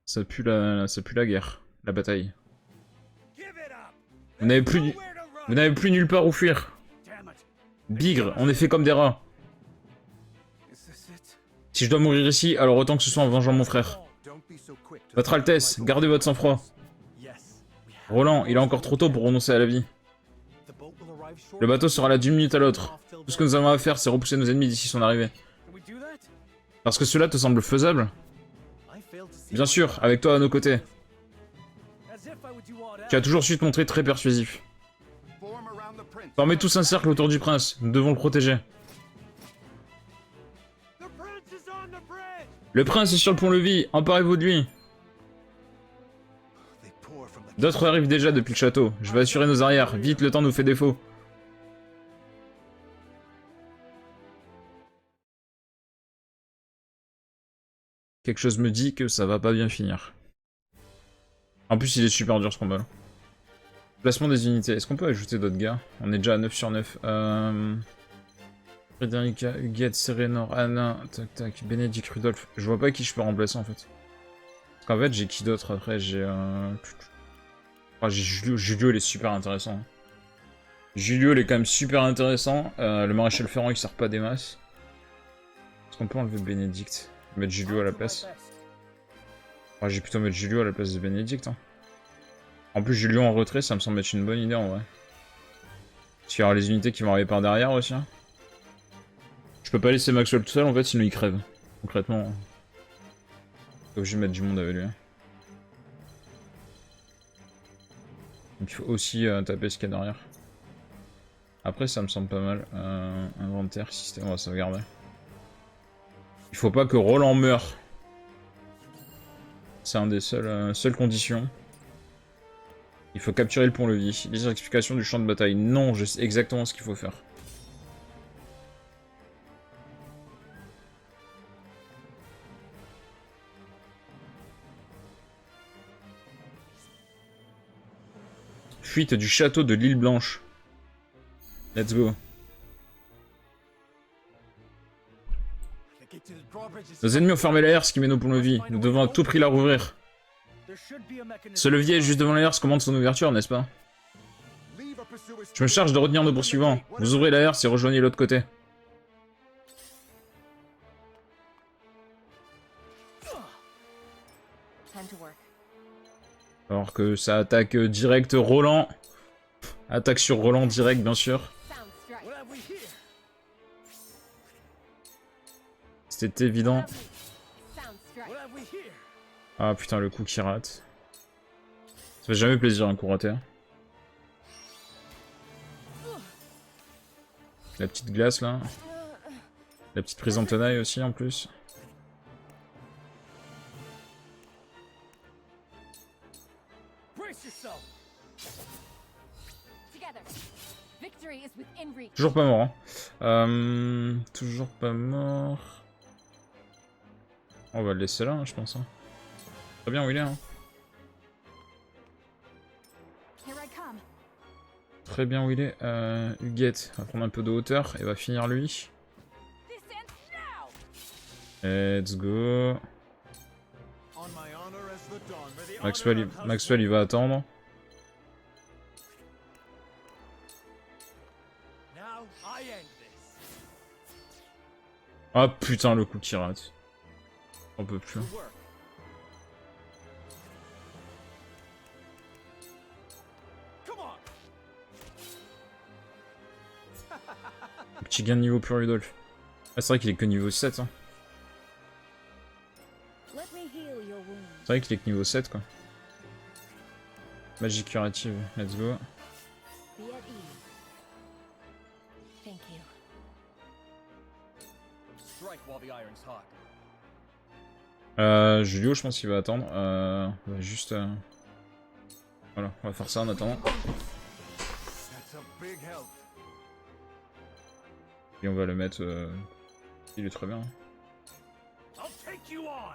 Ça pue la guerre. La bataille. Vous n'avez plus nulle part où fuir. Bigre, on est fait comme des rats. Si je dois mourir ici, alors autant que ce soit en vengeant mon frère. Votre Altesse, gardez votre sang-froid. Roland, il est encore trop tôt pour renoncer à la vie. Le bateau sera là d'une minute à l'autre. Tout ce que nous avons à faire, c'est repousser nos ennemis d'ici son arrivée. Parce que cela te semble faisable? Bien sûr, avec toi à nos côtés. Tu as toujours su te montrer très persuasif. Formez tous un cercle autour du prince, nous devons le protéger. Le prince est sur le pont-levis, emparez-vous de lui. D'autres arrivent déjà depuis le château, je vais assurer nos arrières, vite le temps nous fait défaut. Quelque chose me dit que ça va pas bien finir. En plus il est super dur ce combat là. Placement des unités, est-ce qu'on peut ajouter d'autres gars? On est déjà à 9 sur 9. Frédérica, Huguette, Serenor, Anna, tac tac, Bénédicte, Rudolf. Je vois pas qui je peux remplacer en fait. Parce qu'en fait j'ai qui d'autre après? J'ai j'ai Julio. Julio il est super intéressant. Julio il est quand même super intéressant. Le maréchal Ferrand il sert pas des masses. Est-ce qu'on peut enlever Bénédicte? Mettre Julio à la place. J'ai plutôt mettre Julio à la place de Bénédicte. Hein. En plus Julio en retrait ça me semble être une bonne idée en vrai. Parce qu'il y aura les unités qui vont arriver par derrière aussi. Hein. Je peux pas laisser Maxwell tout seul en fait sinon il crève. Concrètement. Obligé de mettre du monde avec lui. Hein. Donc il faut aussi taper ce qu'il y a derrière. Après ça me semble pas mal. Inventaire, système, on va sauvegarder. Il faut pas que Roland meure. C'est un des seules conditions. Il faut capturer le pont-levis. Les explications du champ de bataille. Non, je sais exactement ce qu'il faut faire. Fuite du château de l'île Blanche. Let's go. Nos ennemis ont fermé la herse qui mène au pont-levis. Nous devons à tout prix la rouvrir. Ce levier juste devant la herse commande son ouverture, n'est-ce pas? Je me charge de retenir nos poursuivants. Vous ouvrez la herse et rejoignez l'autre côté. Alors que ça attaque direct Roland. Attaque sur Roland direct, bien sûr. C'était évident. Ah putain, le coup qui rate. Ça fait jamais plaisir un coup raté. La petite glace là. La petite prise en tenaille aussi en plus. Toujours pas mort. Hein. Toujours pas mort. On va le laisser là, hein, je pense. Hein. Très bien où il est. Hein. Here I come. Très bien où il est. Huguette va prendre un peu de hauteur et va finir lui. This ends now. Let's go. On my honor as the dawn. For the Maxwell, honor of Maxwell il va attendre. Now I end this. Ah putain le coup qui rate. On peut plus. The work. Come on. Petit gain de niveau pour Rudolph. Ah c'est vrai qu'il est que niveau 7 hein. Let me heal your wounds. C'est vrai qu'il est que niveau 7 quoi. Magie curative, let's go. Be at ease. Thank you. Strike while the iron's hot. Julio je pense qu'il va attendre. On va juste... Voilà, on va faire ça en attendant. That's a big help. Et on va le mettre... Il est très bien. I'll take you on.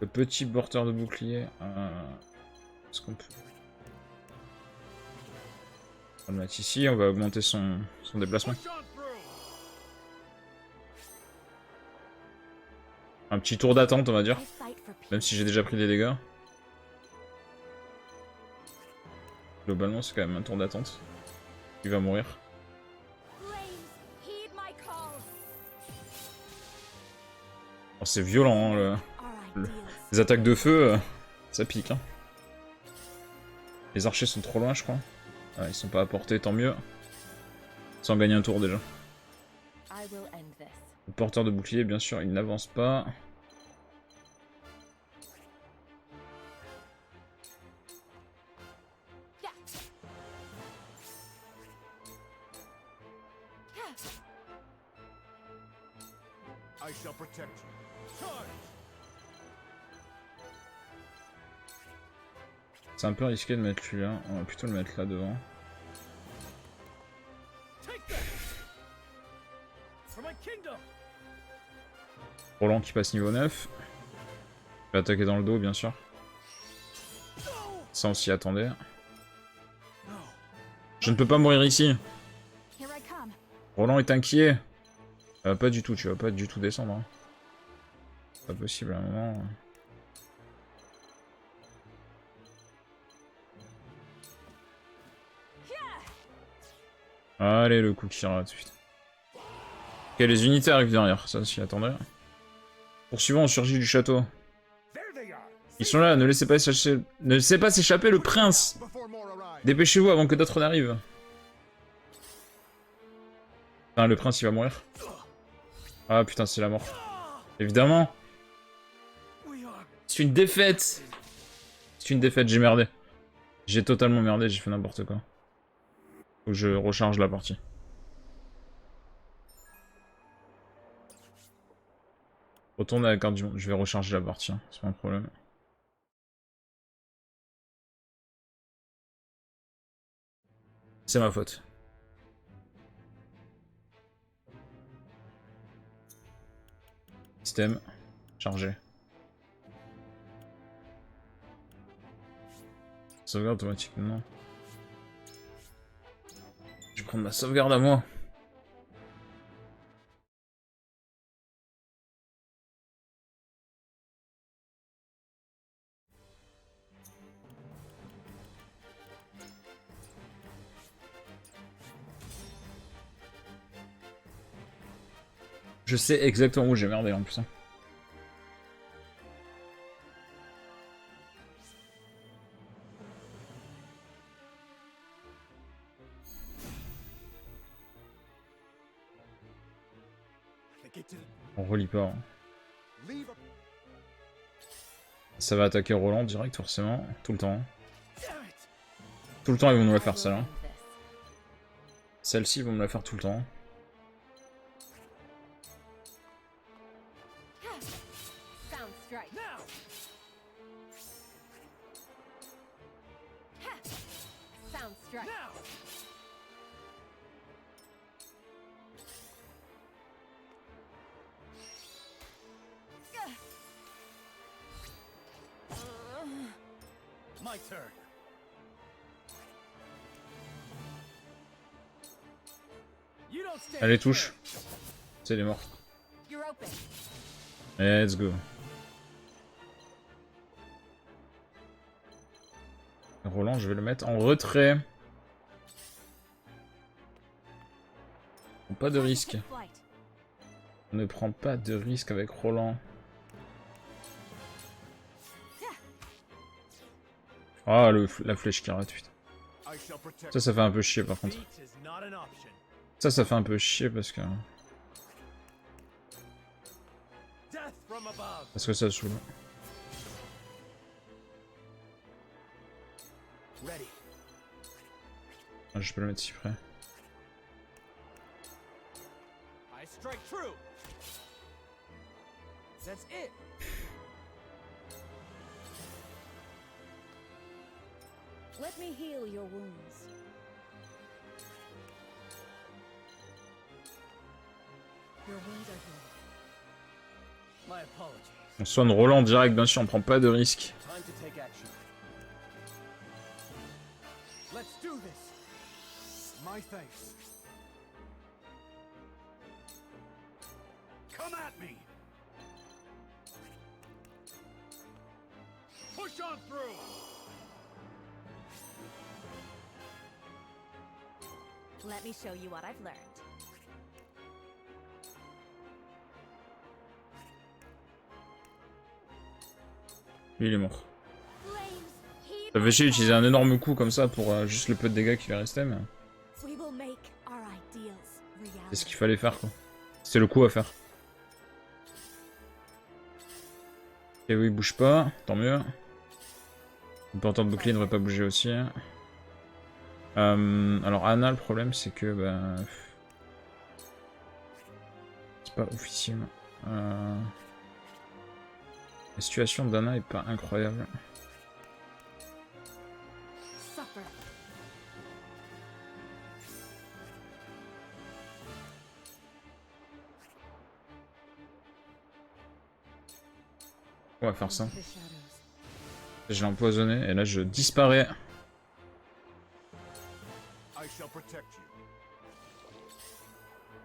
Le petit porteur de bouclier. Est-ce qu'on peut... On va le mettre ici, on va augmenter son déplacement. Push on through. Un petit tour d'attente on va dire. I fight for peace. Même si j'ai déjà pris des dégâts. Globalement c'est quand même un tour d'attente. Il va mourir. Flames, heed my call. Oh, c'est violent hein, Our ideals. les attaques de feu, ça pique. Hein. Les archers sont trop loin je crois. Ah, ils sont pas à portée, tant mieux. Sans gagner un tour déjà. I will end this. Le porteur de bouclier bien sûr il n'avance pas. Yeah. I shall protect you. Charge. C'est un peu risqué de mettre lui là, on va plutôt le mettre là devant. Take that. For my kingdom. Roland qui passe niveau 9. Il va attaquer dans le dos bien sûr. No. Ça on s'y attendait. No. Je ne peux pas mourir ici. Here I come. Roland est inquiet. Pas du tout, tu vas pas du tout descendre. Hein. Pas possible à un moment. Allez le coup qui rate, putain. Ok, les unités arrivent derrière, ça s'y attendait. Poursuivant, on surgit du château. There they are. Ils sont là, ne laissez pas s'échapper le prince. Before more arrive. Dépêchez-vous avant que d'autres n'arrivent. Putain, le prince il va mourir. Ah putain, c'est la mort. Évidemment. We are. C'est une défaite. C'est une défaite, j'ai merdé. J'ai totalement merdé, j'ai fait n'importe quoi. Faut que je recharge la partie. Retourne à la carte du monde, je vais recharger la partie, hein. C'est pas un problème. C'est ma faute. Système, chargé. Sauvegarde automatiquement. Je vais prendre ma sauvegarde à moi. Je sais exactement où j'ai merdé en plus. Hein. Get to On relit pas. Hein. leave. Ça va attaquer Roland direct forcément, tout le temps. Damn it. Tout le temps ils vont nous la I faire will celle-là. end this. Celle-ci ils vont me la faire tout le temps. Sound strike. Now. Sound strike. Now. My turn. You don't stand Allez, a touche. chance. C'est les morts. You're open. Let's go. Roland, je vais le mettre en retrait. Pas de risque. Take flight. On ne prend pas de risque avec Roland. Ah, la flèche qui rate, putain. I shall protect Ça fait un peu chier par contre. Beat is not an option. Ça fait un peu chier parce que Death from above. ça saoule. Ready. Ah, je peux le mettre si près. I strike true. That's it. Let me heal your wounds. Your wounds are healed. My apologies. On soigne Roland direct, bien sûr, on prend pas de risque. Time to take action. Let's do this. my face. Come at me. Push on through. Let me show you what I've learned. Lui, il est mort. Flames, heed Ça fait chier d'utiliser un énorme coup comme ça pour juste le peu de dégâts qui lui restait, mais We will make our ideals c'est ce reality. qu'il fallait faire, quoi. C'était le coup à faire. Et oui, il bouge pas, tant mieux. Le porteur de bouclier ne devrait pas bouger aussi. Alors Anna, le problème c'est que bah, c'est pas officiel. La situation d'Anna est pas incroyable. Suffer. On va faire ça. Into the shadows. Je l'ai empoisonné et là je disparais. I shall protect you.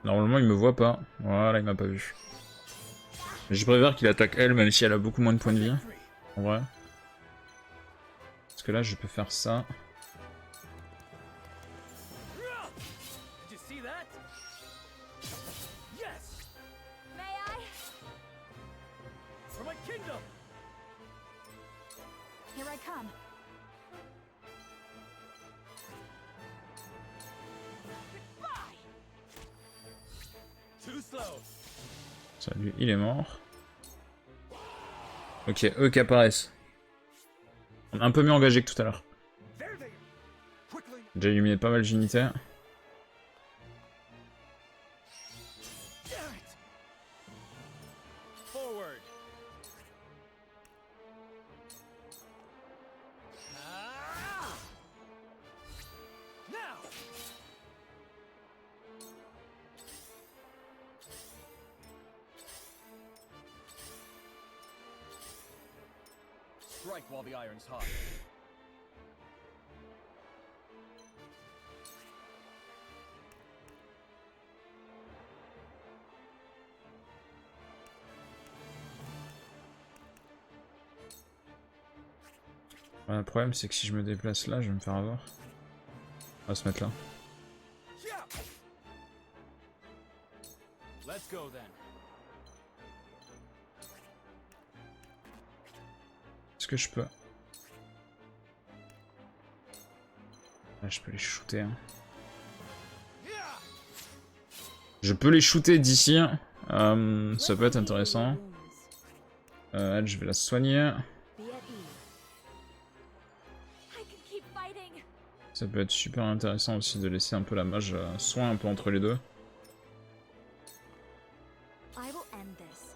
Normalement il me voit pas. Voilà, il m'a pas vu. Mais je préfère qu'il attaque elle, même si elle a beaucoup moins de points de vie. En vrai. Parce que là je peux faire ça. Did you see that? Yes, May I? for my kingdom. Here I come. Goodbye. Too slow. Ça, lui, il est mort. Ok, eux qui apparaissent. On est un peu mieux engagé que tout à l'heure. There they are. Quickly. J'ai éliminé pas mal d'unités. Damn it. Forward. Ah! Now. Strike while the iron's hot. Ouais, le problème c'est que si je me déplace là, je vais me faire avoir. On va se mettre là. Yeah. Let's go then. Est-ce que je peux... Là, je peux les shooter. Hein. Je peux les shooter d'ici. Ça peut être intéressant. Elle, je vais la soigner. Be at ease. I can keep fighting. Ça peut être super intéressant aussi de laisser un peu la mage soin un peu entre les deux. I will end this.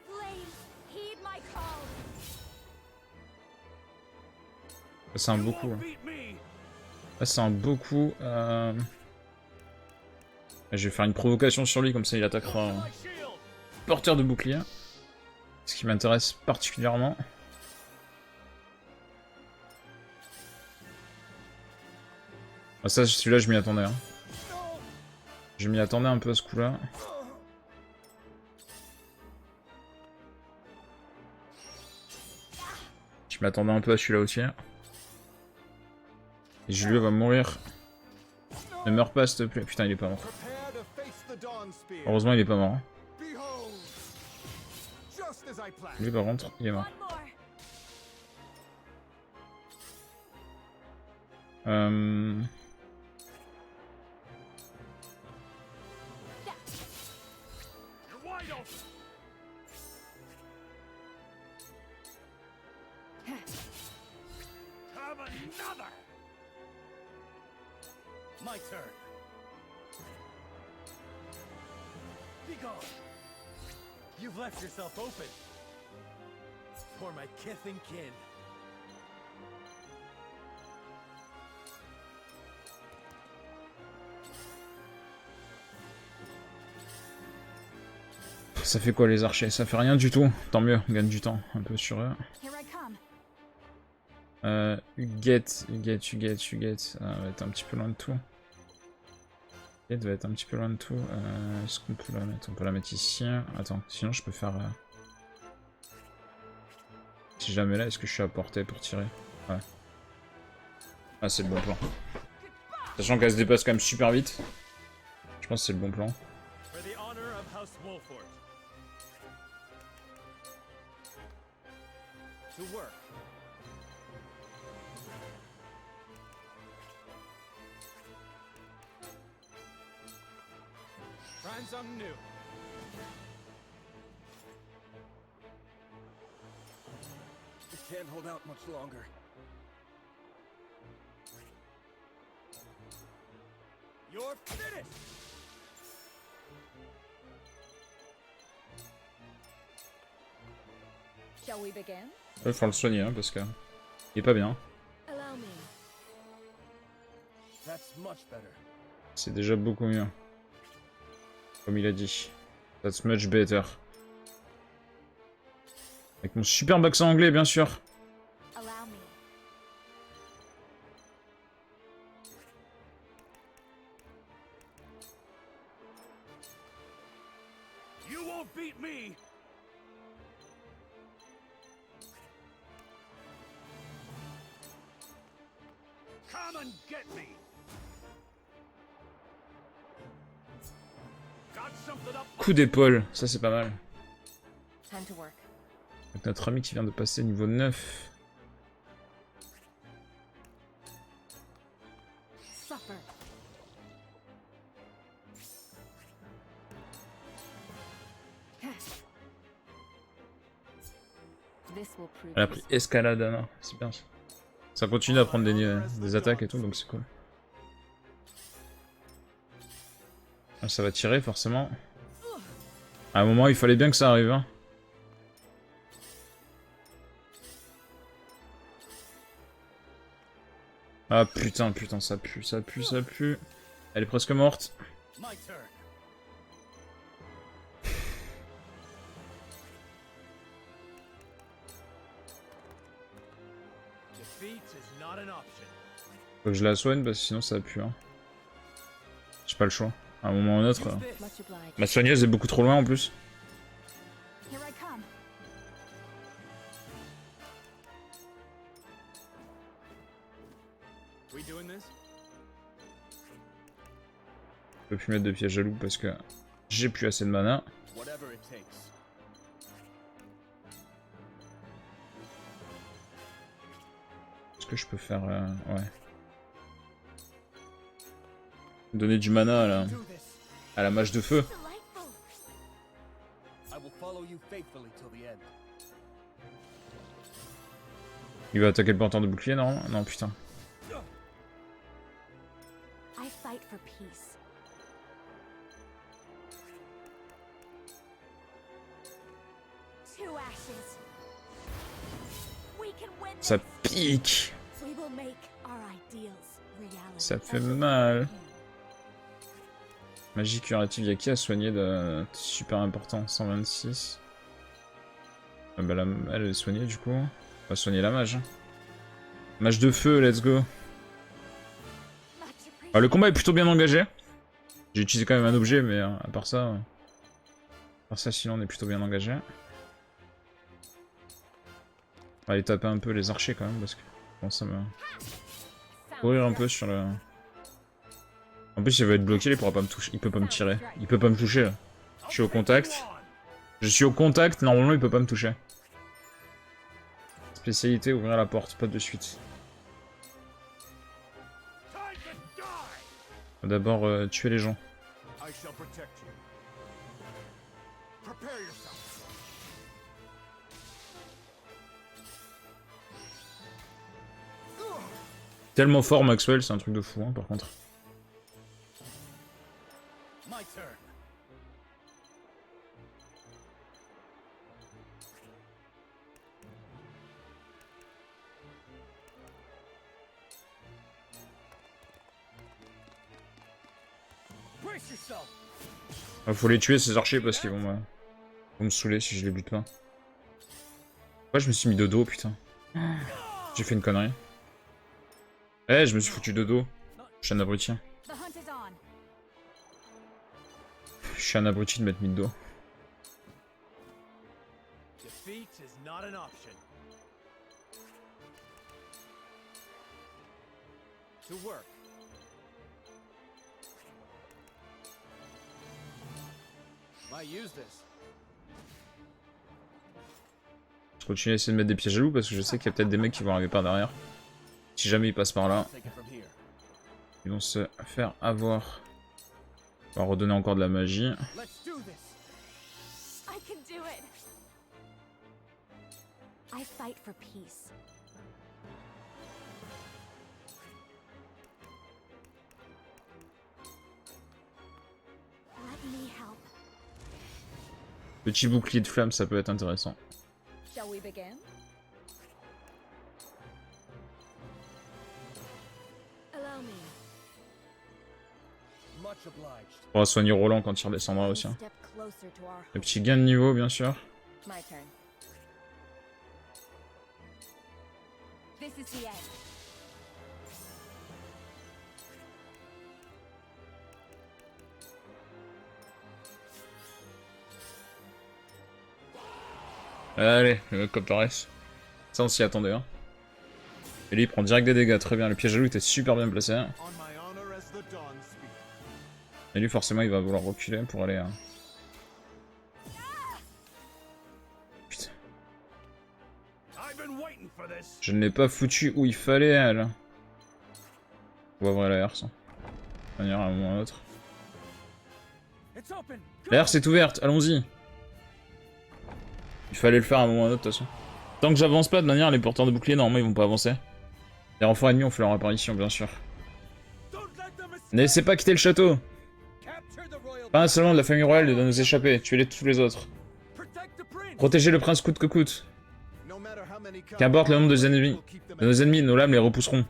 Flames, heed my call. C'est un beau coup. Hein. Là, c'est un beau coup. Je vais faire une provocation sur lui, comme ça il attaquera. Porteur de bouclier. Ce qui m'intéresse particulièrement. Ah, ça, celui-là, je m'y attendais. Hein. Je m'y attendais un peu à ce coup-là. Je m'attendais un peu à celui-là aussi. Et Julio va mourir. Ne meurs pas, s'il te plaît. Putain, il est pas mort. Prepare to face the dawn spear. Heureusement, il est pas mort. Hein. Behold, just as I planned. Lui, par contre, il est mort. One more. You're wide open. Have another. My turn. Be gone. You've left yourself open. For my kith and kin. Ça fait quoi les archers? Ça fait rien du tout. Tant mieux, on gagne du temps un peu sur eux. Here I come. Huguette. Ah, va être un petit peu loin de tout. Huguette va être un petit peu loin de tout. Est-ce qu'on peut la mettre? On peut la mettre ici. Attends, sinon je peux faire... Si jamais là, est-ce que je suis à portée pour tirer? Ouais. Ah, c'est le bon plan. Sachant qu'elle se dépasse quand même super vite. Je pense que c'est le bon plan. For the honor of House Wolford. To work. Ransom new. We can't hold out much longer. You're finished. Shall we begin? Il faut le soigner, hein, parce que... Il est pas bien. Allow me. That's much better. C'est déjà beaucoup mieux. Comme il a dit. That's much better. Avec mon superbe accent anglais, bien sûr. Allow me. You won't beat me. Come and get me. Got something up. Coup d'épaule, ça c'est pas mal. Time to work. Avec notre ami qui vient de passer niveau 9. Suffer. This will prove Elle a pris Escaladana, c'est bien ça. Ça continue à prendre des attaques et tout, donc c'est cool. Ah, ça va tirer forcément. À un moment, il fallait bien que ça arrive. Hein. Ah putain, ça pue. Elle est presque morte. My turn. Defeat is not an option. Faut que je la soigne parce que sinon ça pue. Hein. J'ai pas le choix. À un moment ou un autre. Use this. much obliged. Ma soigneuse est beaucoup trop loin en plus. Here I come. We doing this? Je peux plus mettre de piège à loup parce que j'ai plus assez de mana. Whatever it takes. Est-ce que je peux faire... ouais. Donner du mana Do this. à la mage de feu. Delightful. I will follow you faithfully till the end. Il va attaquer le porteur de bouclier, non? Non, putain. I fight for peace. Two ashes. We can win Ça this. pique. We will make our ideals reality. Ça fait mal. Magie curative, y'a qui à soigner de super important? 126. Ah bah, elle est soignée du coup. On va soigner la mage. Hein. Mage de feu, let's go. Ah, le combat est plutôt bien engagé. J'ai utilisé quand même un objet, mais à part ça... sinon on est plutôt bien engagé. On va aller taper un peu les archers quand même, parce que... Bon, ça me... courir un peu sur le... En plus, il va être bloqué, il pourra pas me toucher. Il peut pas me tirer. Il peut pas me toucher, là. Je suis au contact. Je suis au contact, normalement il peut pas me toucher. Spécialité, ouvrir la porte, pas de suite. On va d'abord tuer les gens. Tellement fort Maxwell, c'est un truc de fou hein, par contre. My turn. Brace yourself. Faut les tuer ces archers parce qu'ils vont me saouler si je les bute pas. Pourquoi je me suis mis de dos putain? J'ai fait une connerie. Eh, je me suis foutu de dos. Je suis un abruti. The hunt is on. Je suis un abruti de m'être mis de dos. Defeat is not an option. To work. Might use this. Je continue à essayer de mettre des pièges à loup parce que je sais qu'il y a peut-être des mecs qui vont arriver par derrière. Si jamais ils passent par là, Take it from here. ils vont se faire avoir. On va redonner encore de la magie. Let's do this. I can do it. I fight for peace. Let me help. Petit bouclier de flamme, ça peut être intéressant. Shall we begin? Allow me. Much obliged. On va soigner Roland quand il redescendra aussi. Hein. Step closer to our Le petit gain de niveau, bien sûr. My turn. This is the end. Allez, le mec comme Torres. Ça, on s'y attendait. Hein. Et lui, il prend direct des dégâts. Très bien, le piège à loup était super bien placé. Hein. On my honor as the dawn speaks. Et lui, forcément, il va vouloir reculer pour aller... Putain. I've been waiting for this. Je ne l'ai pas foutu où il fallait, elle. On va ouvrir la herse. De manière à un moment ou à un autre. It's open. La herse est ouverte, allons-y. Il fallait le faire à un moment ou à un autre, de toute façon. Tant que j'avance pas, de manière, les porteurs de bouclier, normalement, ils vont pas avancer. Les renforts ennemis ont fait leur apparition, bien sûr. Don't let them escape. Ne laissez pas quitter le château. Capture the royal. Pas un seul membre de la famille royale ne doit nous échapper. Tuez-les tous les autres. Protect the prince. Protégez le prince coûte que coûte. No matter how many Qu'importe le nombre de ennemis. De nos ennemis, nos lames les repousseront.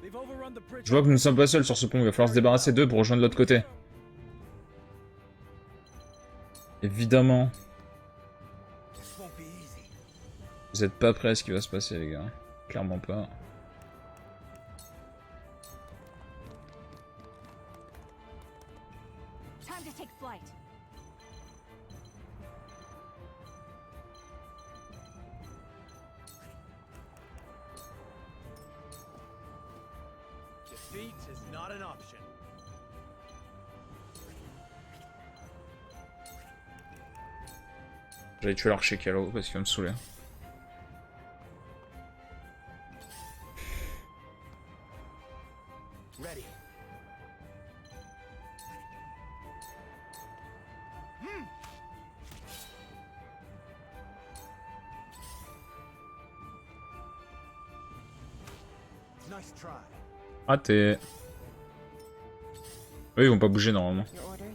They've overrun the bridge. Je vois que nous ne sommes pas seuls sur ce pont, il va falloir se débarrasser d'eux pour rejoindre l'autre côté. Évidemment. This won't be easy. Vous êtes pas prêts à ce qui va se passer, les gars. Clairement pas. Time to take flight. Defeat is not an option. J'allais tuer l'archer qui est là-haut parce qu'il va me saouler. Ready. Nice try. Raté. Eux, ils vont pas bouger normalement. Your orders?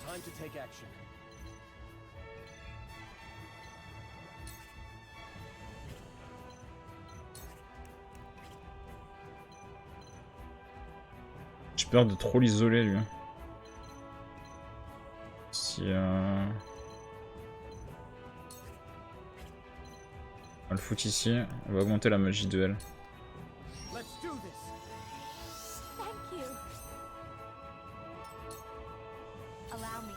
Time to take action. peur de trop l'isoler, lui. Si... On va le foutre ici. On va augmenter la magie de elle. Let's do this. Thank you. Allow me.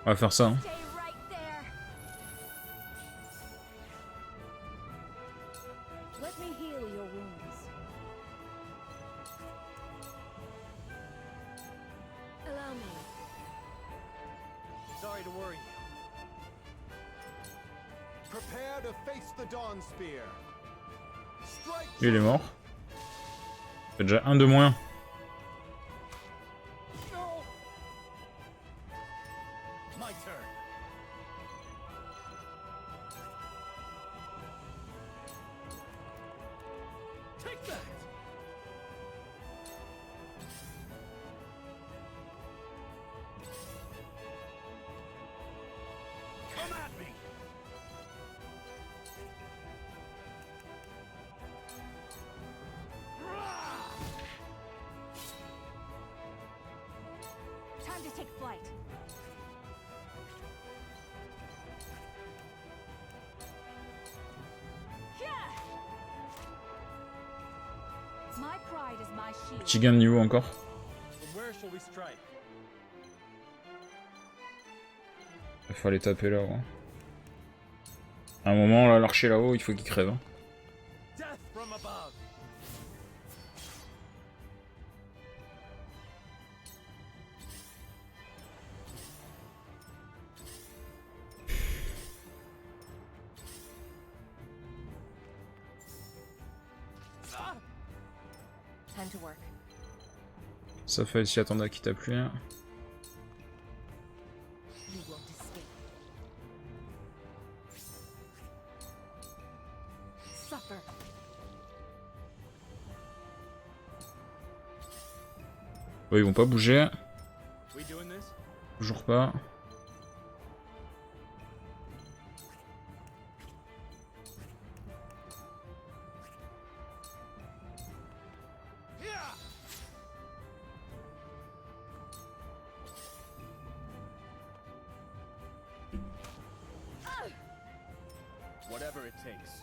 On va faire ça. Hein. Stay right there. Let me heal your wounds. Allow me. Sorry to worry you. Prepare to face the Dawn Spear. Strike Lui, il est mort. C'est déjà un de moins. No. My turn. Take that. Come at me. Time to take flight. Yeah. My pride is my shield. Petit gain de niveau encore. From where shall we strike? Il faut aller taper là-haut. Hein. À un moment, là, l'archer là-haut, il faut qu'il crève. Hein. Death from above. Ah! Time to work. Ça fait s'y attendre à qui tape lui. Hein. You won't escape. Suffer. Ouais, ils vont pas bouger. We doing this? Toujours pas. Yeah! Whatever it takes.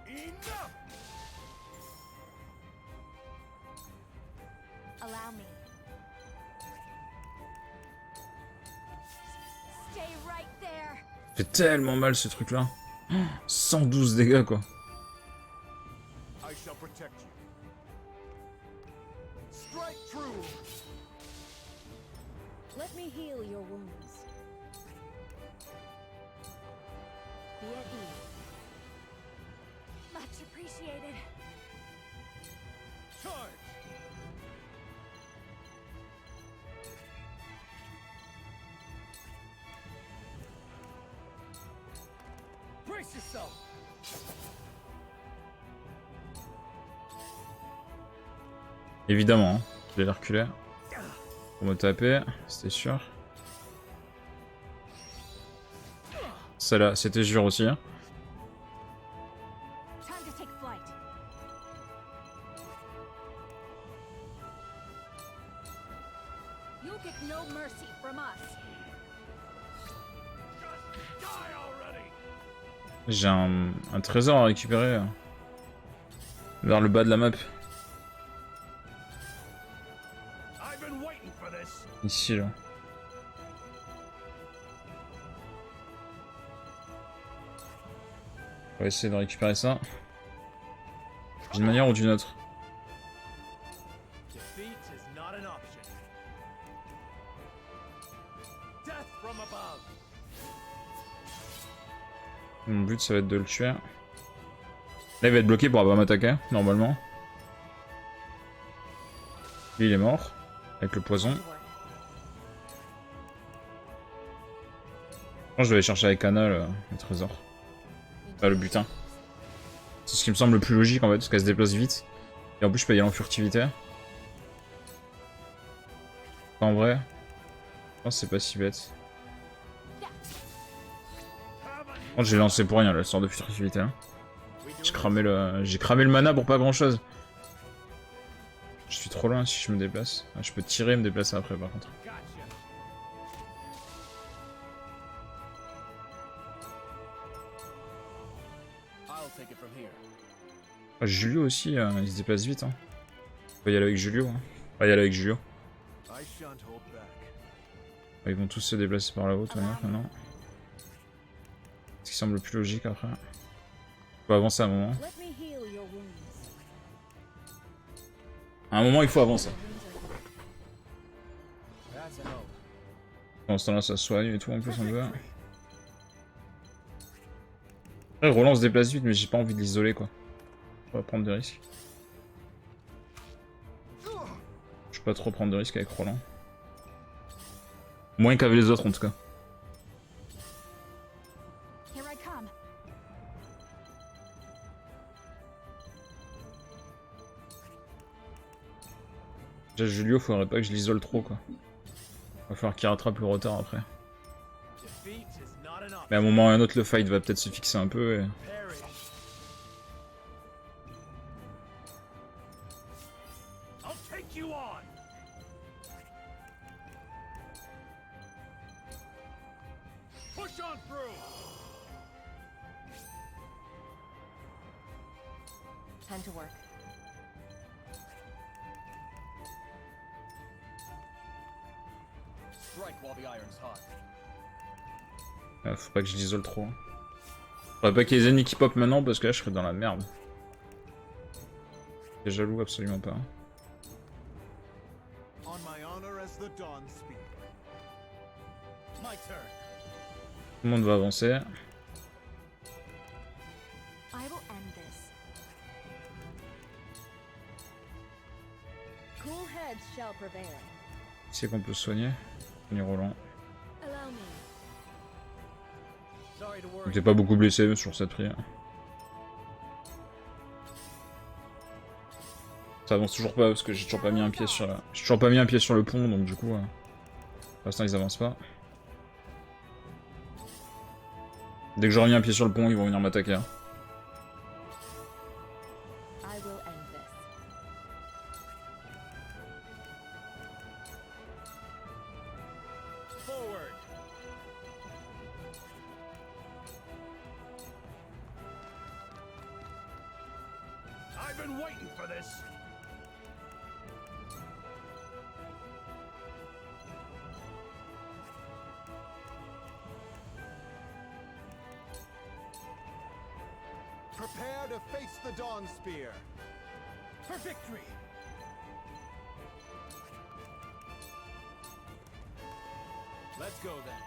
Enough! Allow me. Stay right there. Fait tellement mal ce truc là. 112 dégâts quoi. I shall protect you. Strike true. Let me heal your wounds. Be at ease. Much appreciated. Charge! Brace yourself! Évidemment, hein. Je vais les reculer. Pour me taper, c'était sûr. Celle-là, c'était sûr aussi. Hein. Time to take flight. You'll get no mercy from us. Just die already! J'ai un trésor à récupérer. Vers le bas de la map. I've been waiting for this. Ici là. On va essayer de récupérer ça. D'une manière ou d'une autre. Defeat is not an option. Death from above. Mon but ça va être de le tuer. Là il va être bloqué pour pas m'attaquer, normalement. Lui il est mort. Avec le poison. To work. Je vais aller chercher avec Anna le trésor. Enfin, le butin. C'est ce qui me semble le plus logique en fait, parce qu'elle se déplace vite. Et en plus je peux y aller en furtivité. En vrai, je pense que c'est pas si bête. Oh, j'ai lancé pour rien, le sort de furtivité. Hein. J'ai cramé le mana pour pas grand chose. Je suis trop loin si je me déplace. Ah, je peux tirer et me déplacer après par contre. Ah, Julio aussi, il se déplace vite. Hein. On va y aller avec Julio. Hein. On va y aller avec Julio. Ah, ils vont tous se déplacer par là-haut, tout à l'heure maintenant. Ce qui semble le plus logique après. Il faut avancer à un moment. Let me heal your wounds. À un moment, il faut avancer. Pendant ce temps-là, ça se soigne et tout en plus un peu. Après, Roland se déplace vite, mais j'ai pas envie de l'isoler quoi. On va prendre des risques. Je peux pas trop prendre de risques avec Roland. Moins qu'avec les autres en tout cas. Here I come. Déjà Julio, faudrait pas que je l'isole trop quoi. Va falloir qu'il rattrape le retard après. Mais à un moment ou à un autre, le fight va peut-être se fixer un peu et... Time to work. Faut pas que je l'isole trop. Faudrait pas qu'il y ait les ennemis qui pop maintenant parce que là je serais dans la merde. T'es jaloux absolument pas. Tout le monde va avancer. I will end this. Cool heads shall prevail. Qui c'est qu'on peut soigner? Soigner Roland. Allow me. T'es pas beaucoup blessé sur cette prière. Ça avance toujours pas parce que j'ai toujours pas mis un pied sur j'ai toujours pas mis un pied sur le pont donc du coup pour l'instant ils avancent pas. Dès que j'aurai mis un pied sur le pont, ils vont venir m'attaquer. Hein. I will end this. Forward. I've been waiting for this. Prepare to face the Dawn Spear. For victory. Let's go then.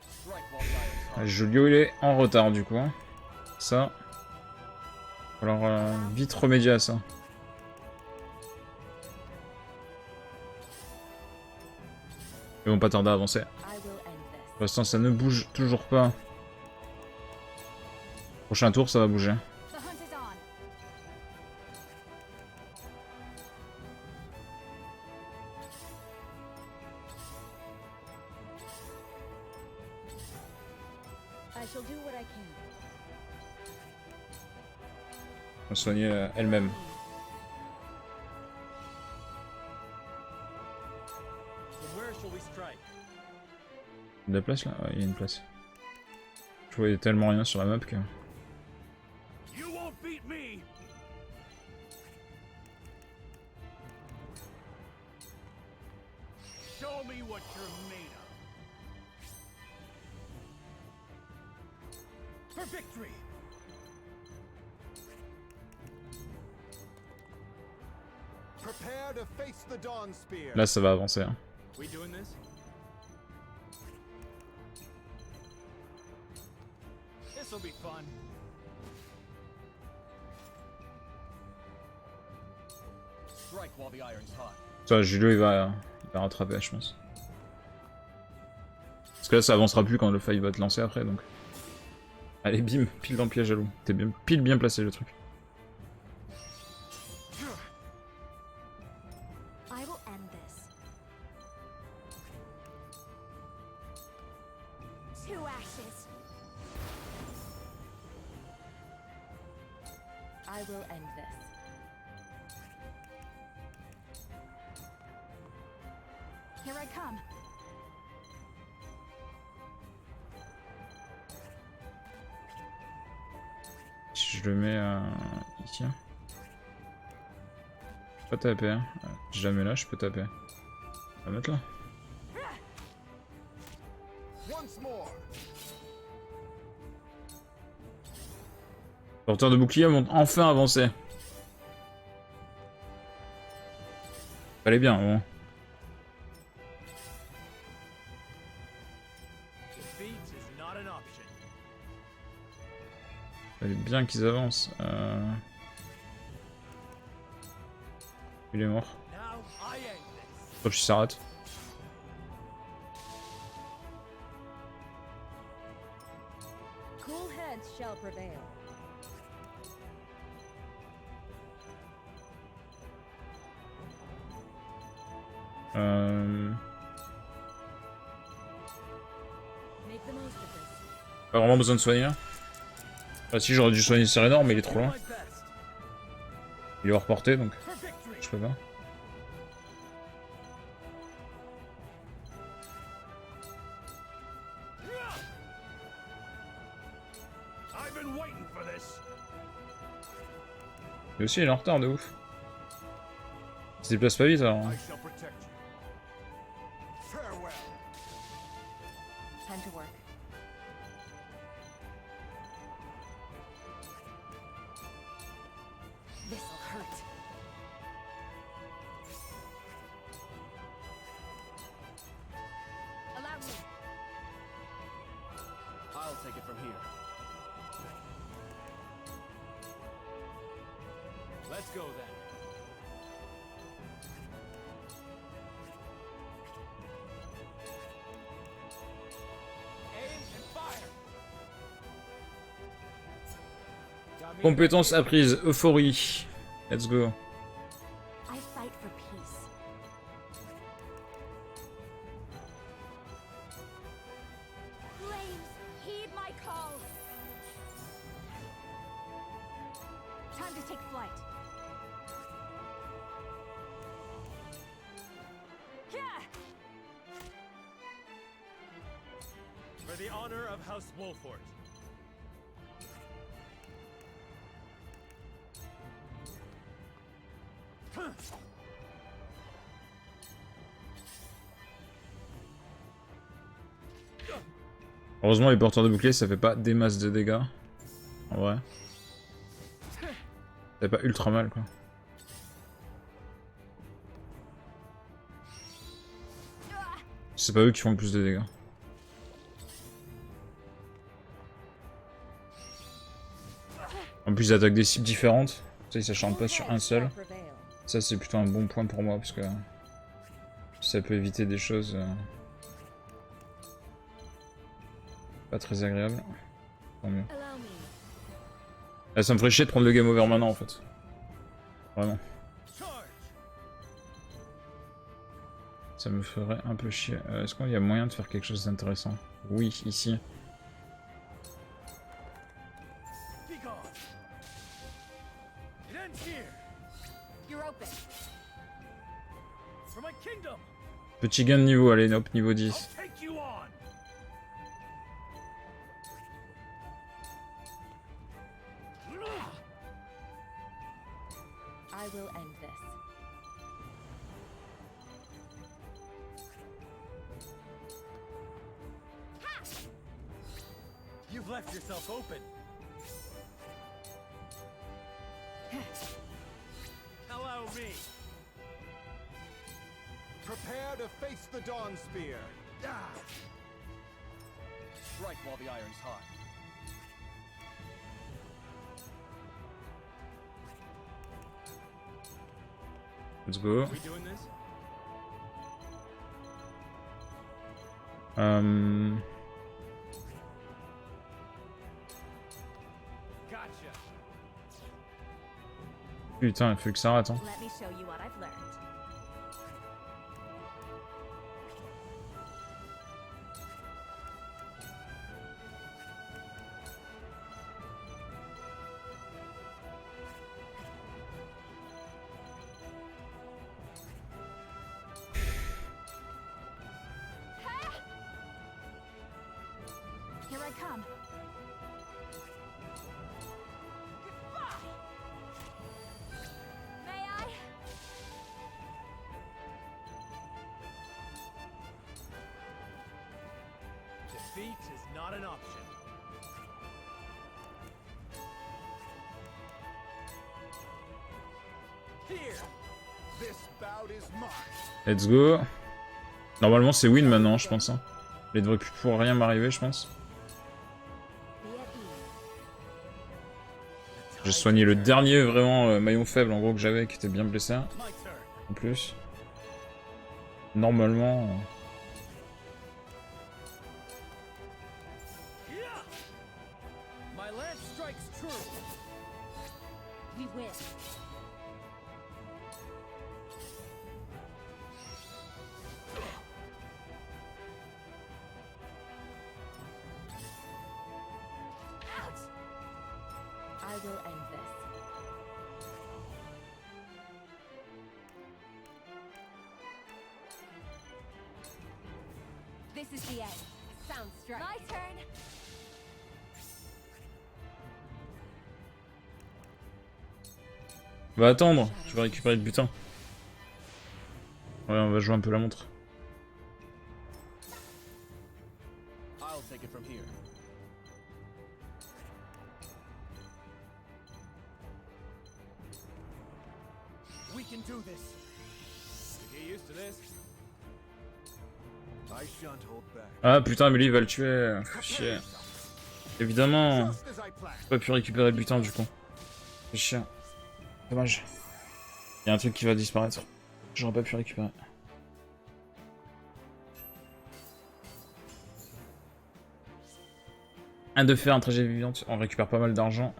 Strike while the iron's hot. Julio il est en retard du coup. Hein. Ça. Alors vite remédier à ça. Ils vont pas tarder à avancer. I will end this. Pour l'instant ça ne bouge toujours pas. Prochain tour ça va bouger. The hunt is on. I shall do what I can. On va soigner elle-même. So where shall we strike? Il y a de la place là? Ouais, il y a une place. Je voyais tellement rien sur la map que... You won't beat me. Show me what you're made of. For victory. Prepare to face the Dawn Spear. Là ça va avancer. Hein. We doing this? This'll be fun. Strike while the iron's hot. Ça, Julio il va rattraper je pense. Parce que là ça avancera plus quand le fight va te lancer après donc. Allez bim, pile dans le piège jaloux. T'es bien, pile bien placé le truc. to ashes. I will end this. Here I come. Si je le mets ici. Je peux taper. Hein. Si je la mets là, je peux taper. On va mettre là. Once more. Porteurs de bouclier vont enfin avancer. Fallait bien, bon. Defeat is not an option. Fallait bien qu'ils avancent. Il est mort. Now I end this. Sauf si ça rate. Cool heads shall prevail. Make the most of this. Pas vraiment besoin de soigner. Enfin si, j'aurais dû soigner Serenor, mais il est trop Do loin. my best. Il est hors portée, donc For victory. je peux pas. I've been waiting for this. Et aussi, il est en retard de ouf. Il se déplace pas vite alors. I shall protect you. Farewell. Time to work. This'll hurt. Allow me. I'll take it from here. Let's go then. Aim and fire. Compétence apprise, euphorie. Let's go. I fight for peace. Flames, heed my call. Time to take flight. Yeah! For the honor of House Wolfort. Heureusement, les porteurs de bouclier, ça fait pas des masses de dégâts. En vrai. Ça fait pas ultra mal, quoi. C'est pas eux qui font le plus de dégâts. En plus, ils attaquent des cibles différentes. Ça, ils s'acharnent pas sur un seul. Ça, c'est plutôt un bon point pour moi, parce que ça peut éviter des choses pas très agréables. Tant mieux. Allow me. Là, ça me ferait chier de prendre le game over maintenant, en fait. Vraiment. Charge. Ça me ferait un peu chier. Est-ce qu'il y a moyen de faire quelque chose d'intéressant? Oui, ici. Be gone. It ends here. You're open. For my kingdom. Petit gain de niveau, allez, hop, niveau I'll 10. take you on. I will end this. You've left yourself open. Allow me. Prepare to face the Dawn Spear. Ah! Strike while the iron's hot. Let's go. Are we doing this? Gotcha. Putain, il faut que ça rate, hein. Let me show you what I've learned. I come. May I? Defeat is not an option. Here. This bout is mine. Let's go. Normalement c'est win maintenant je pense. Hein. Il devrait plus pouvoir rien m'arriver je pense. Be at ease. J'ai soigné le dernier vraiment maillon faible en gros que j'avais qui était bien blessé My turn. en plus. Normalement... Yeah. My lance strikes true. We win. Ouch! I will end this. This is the end. Sound strike. My turn. On va attendre, je vais récupérer le butin. Ouais, on va jouer un peu la montre. I'll take it from here. We can do this. You get used to this. I shan't hold back. Ah putain, mais lui il va le tuer. Chier. Évidemment, Just as I planned. j'ai pas pu récupérer le butin du coup. C'est chiant. Dommage. Il y a un truc qui va disparaître. J'aurais pas pu récupérer. Un de fer, un trajet vivante. On récupère pas mal d'argent.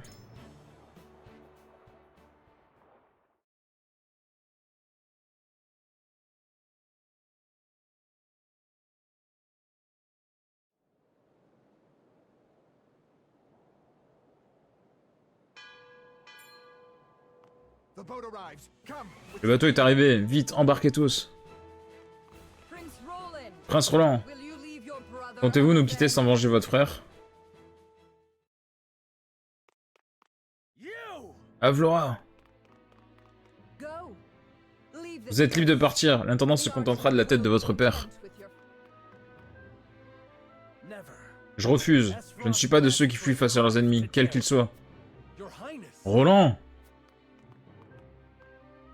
The boat arrives. Come. Le bateau est arrivé. Vite, embarquez tous. Prince Roland, Prince Roland, will you leave your brother? comptez-vous nous quitter sans venger votre frère? You! Avlora, Go. Leave vous êtes libre de partir. L'intendant se contentera de la tête de votre père. Never. Je refuse. Je ne suis pas de ceux qui fuient face à leurs ennemis, quels qu'ils soient. Your Highness. Roland,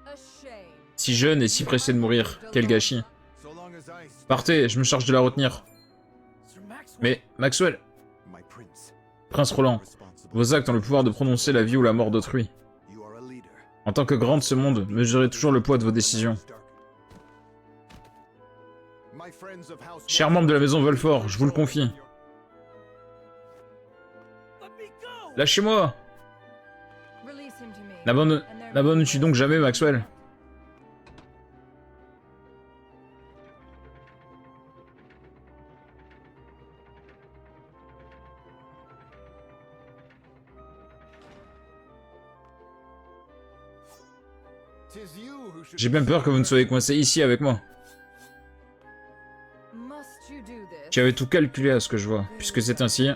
A shame. si jeune et si pressé de mourir, quel gâchis. So long as I stay, Partez, je me charge de la retenir. Sir Maxwell. Mais, Maxwell, my prince, Prince Roland, responsible. vos actes ont le pouvoir de prononcer la vie ou la mort d'autrui. You are a leader. En tant que grand de ce monde, mesurez toujours le poids de vos décisions. My friends of House Chers membres de la maison Volfort, je vous le confie. Let me go! Lâchez-moi! Release him to me. N'abandonnes-tu donc jamais, Maxwell? Tis you who should J'ai bien peur que vous ne soyez coincé ici avec moi. Must you do this? Tu avais tout calculé à ce que je vois. Puisque c'est ainsi...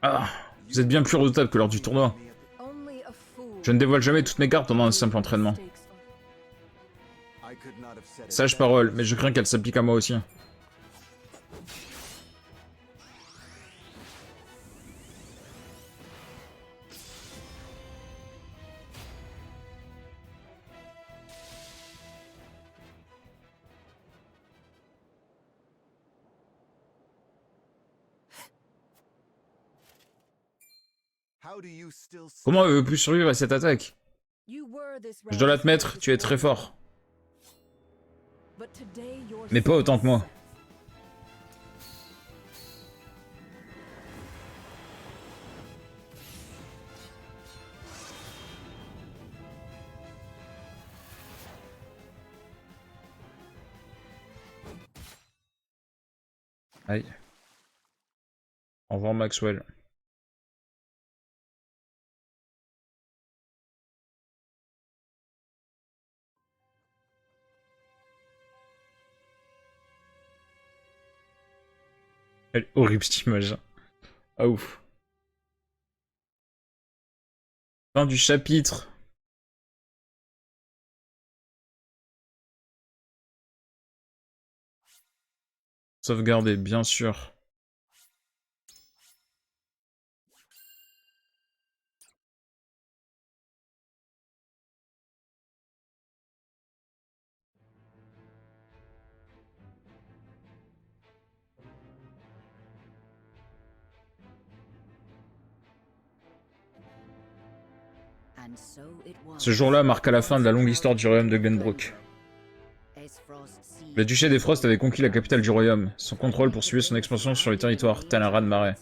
Ah, vous êtes bien plus redoutable que lors du tournoi. Only a fool. Je ne dévoile jamais toutes mes cartes pendant un simple entraînement. I could not have said it. Sage parole, mais je crains qu'elle s'applique à moi aussi. How do you still Comment avez-vous pu survivre à cette attaque? Je dois l'admettre, tu es très fort. Mais pas autant que moi. Aïe. Au revoir Maxwell. Elle est horrible cette image. Ah ouf. Fin du chapitre. Sauvegarder, bien sûr. Ce jour-là marqua la fin de la longue histoire du royaume de Glenbrook. Le duché des Frost avait conquis la capitale du royaume. Son contrôle poursuivait son expansion sur les territoires, tel un raz-de-marée.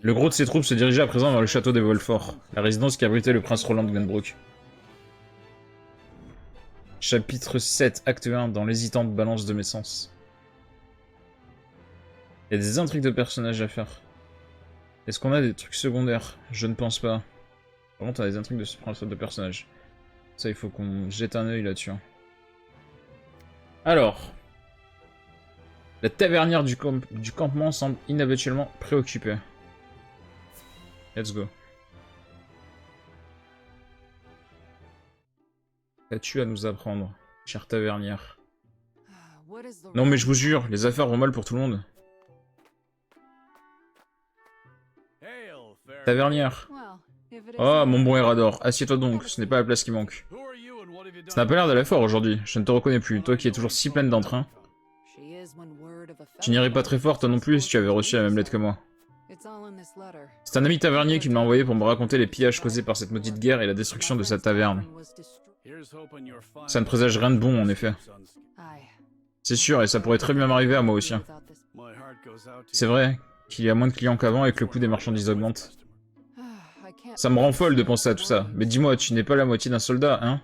Le gros de ses troupes se dirigeait à présent vers le château des Volfort, la résidence qui abritait le prince Roland de Glenbrook. Chapitre 7, acte 1, dans l'hésitante balance de mes sens. Il y a des intrigues de personnages à faire. Est-ce qu'on a des trucs secondaires? Je ne pense pas. Par contre, on a des intrigues de personnages. Ça, il faut qu'on jette un œil là-dessus. Alors. La tavernière du campement semble inhabituellement préoccupée. Let's go. Qu'as-tu à nous apprendre, chère tavernière? Non mais je vous jure, les affaires vont mal pour tout le monde. Tavernière. Oh, mon bon Erador, assieds-toi donc, ce n'est pas la place qui manque. Ça n'a pas l'air d'aller fort aujourd'hui, je ne te reconnais plus, toi qui es toujours si pleine d'entrain. Tu n'irais pas très fort toi non plus si tu avais reçu la même lettre que moi. C'est un ami tavernier qui me l'a envoyé pour me raconter les pillages causés par cette maudite guerre et la destruction de sa taverne. Ça ne présage rien de bon en effet. C'est sûr, et ça pourrait très bien m'arriver à moi aussi. C'est vrai qu'il y a moins de clients qu'avant et que le coût des marchandises augmente. Ça me rend folle de penser à tout ça, mais dis-moi, tu n'es pas la moitié d'un soldat, hein?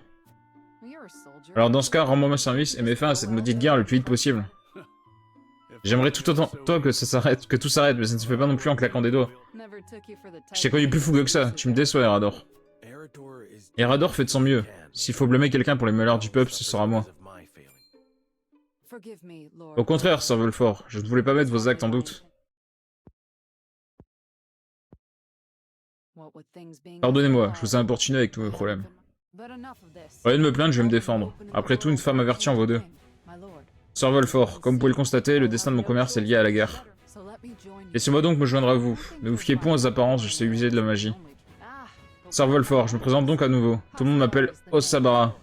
Alors dans ce cas, rends-moi mon service et mets fin à cette maudite guerre le plus vite possible. J'aimerais tout autant toi que ça s'arrête, que tout s'arrête, mais ça ne se fait pas non plus en claquant des doigts. Je t'ai connu plus fougueux que ça, tu me déçois, Erador. Erador fait de son mieux. S'il faut blâmer quelqu'un pour les malheurs du peuple, ce sera moi. Au contraire, Sir Volfort, je ne voulais pas mettre vos actes en doute. Pardonnez-moi, je vous ai importuné avec tous mes problèmes. Au lieu de me plaindre, je vais me défendre. Après tout, une femme avertie en vaut deux. Sir Volfort, comme vous pouvez le constater, le destin de mon commerce est lié à la guerre. Laissez-moi donc me joindre à vous. Ne vous fiez point aux apparences, je sais user de la magie. Sir Volfort, je me présente donc à nouveau. Tout le monde m'appelle Osabara.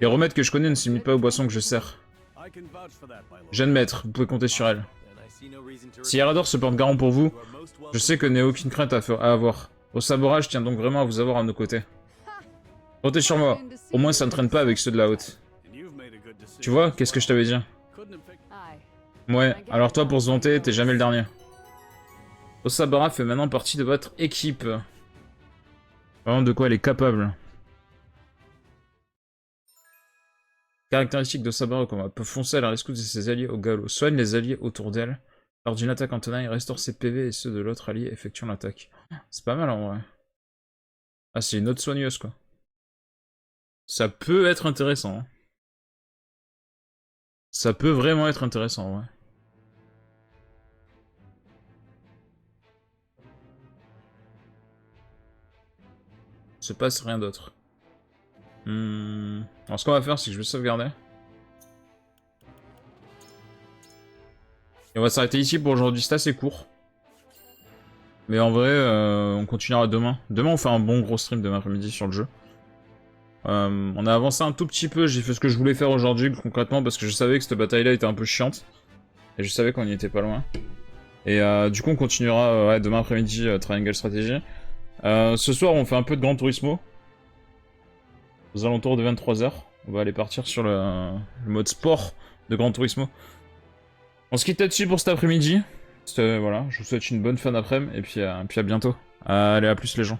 Les remèdes que je connais ne s'imitent pas aux boissons que je sers. Jeune maître, vous pouvez compter sur elle. Si Erador se porte garant pour vous, je sais que n'ai aucune crainte à avoir. Osabara, je tiens donc vraiment à vous avoir à nos côtés. Comptez sur moi, au moins ça ne traîne pas avec ceux de la haute. Tu vois, qu'est-ce que je t'avais dit? Ouais, alors toi pour se vanter, t'es jamais le dernier. Osabara fait maintenant partie de votre équipe. Vraiment de quoi elle est capable. Caractéristique d'Osabara au combat. Peut foncer à la rescousse de ses alliés au galop. Soigne les alliés autour d'elle. Lors d'une attaque en tenaille, restaure ses PV et ceux de l'autre allié effectuant l'attaque. C'est pas mal en vrai. Ah, c'est une autre soigneuse quoi. Ça peut être intéressant. Hein. Ça peut vraiment être intéressant, ouais. Il se passe rien d'autre. Alors ce qu'on va faire, c'est que je vais sauvegarder. Et on va s'arrêter ici pour aujourd'hui, c'est assez court. Mais en vrai, on continuera demain. Demain, on fait un bon gros stream demain après-midi sur le jeu. On a avancé un tout petit peu, j'ai fait ce que je voulais faire aujourd'hui concrètement parce que je savais que cette bataille-là était un peu chiante. Et je savais qu'on y était pas loin. Et du coup, on continuera ouais, demain après-midi Triangle Strategy. Ce soir, on fait un peu de Gran Turismo. Aux alentours de 23 h. On va aller partir sur le mode sport de Gran Turismo. On se quitte là-dessus pour cet après-midi. Voilà, je vous souhaite une bonne fin d'après-midi et puis à bientôt. Allez, à plus les gens.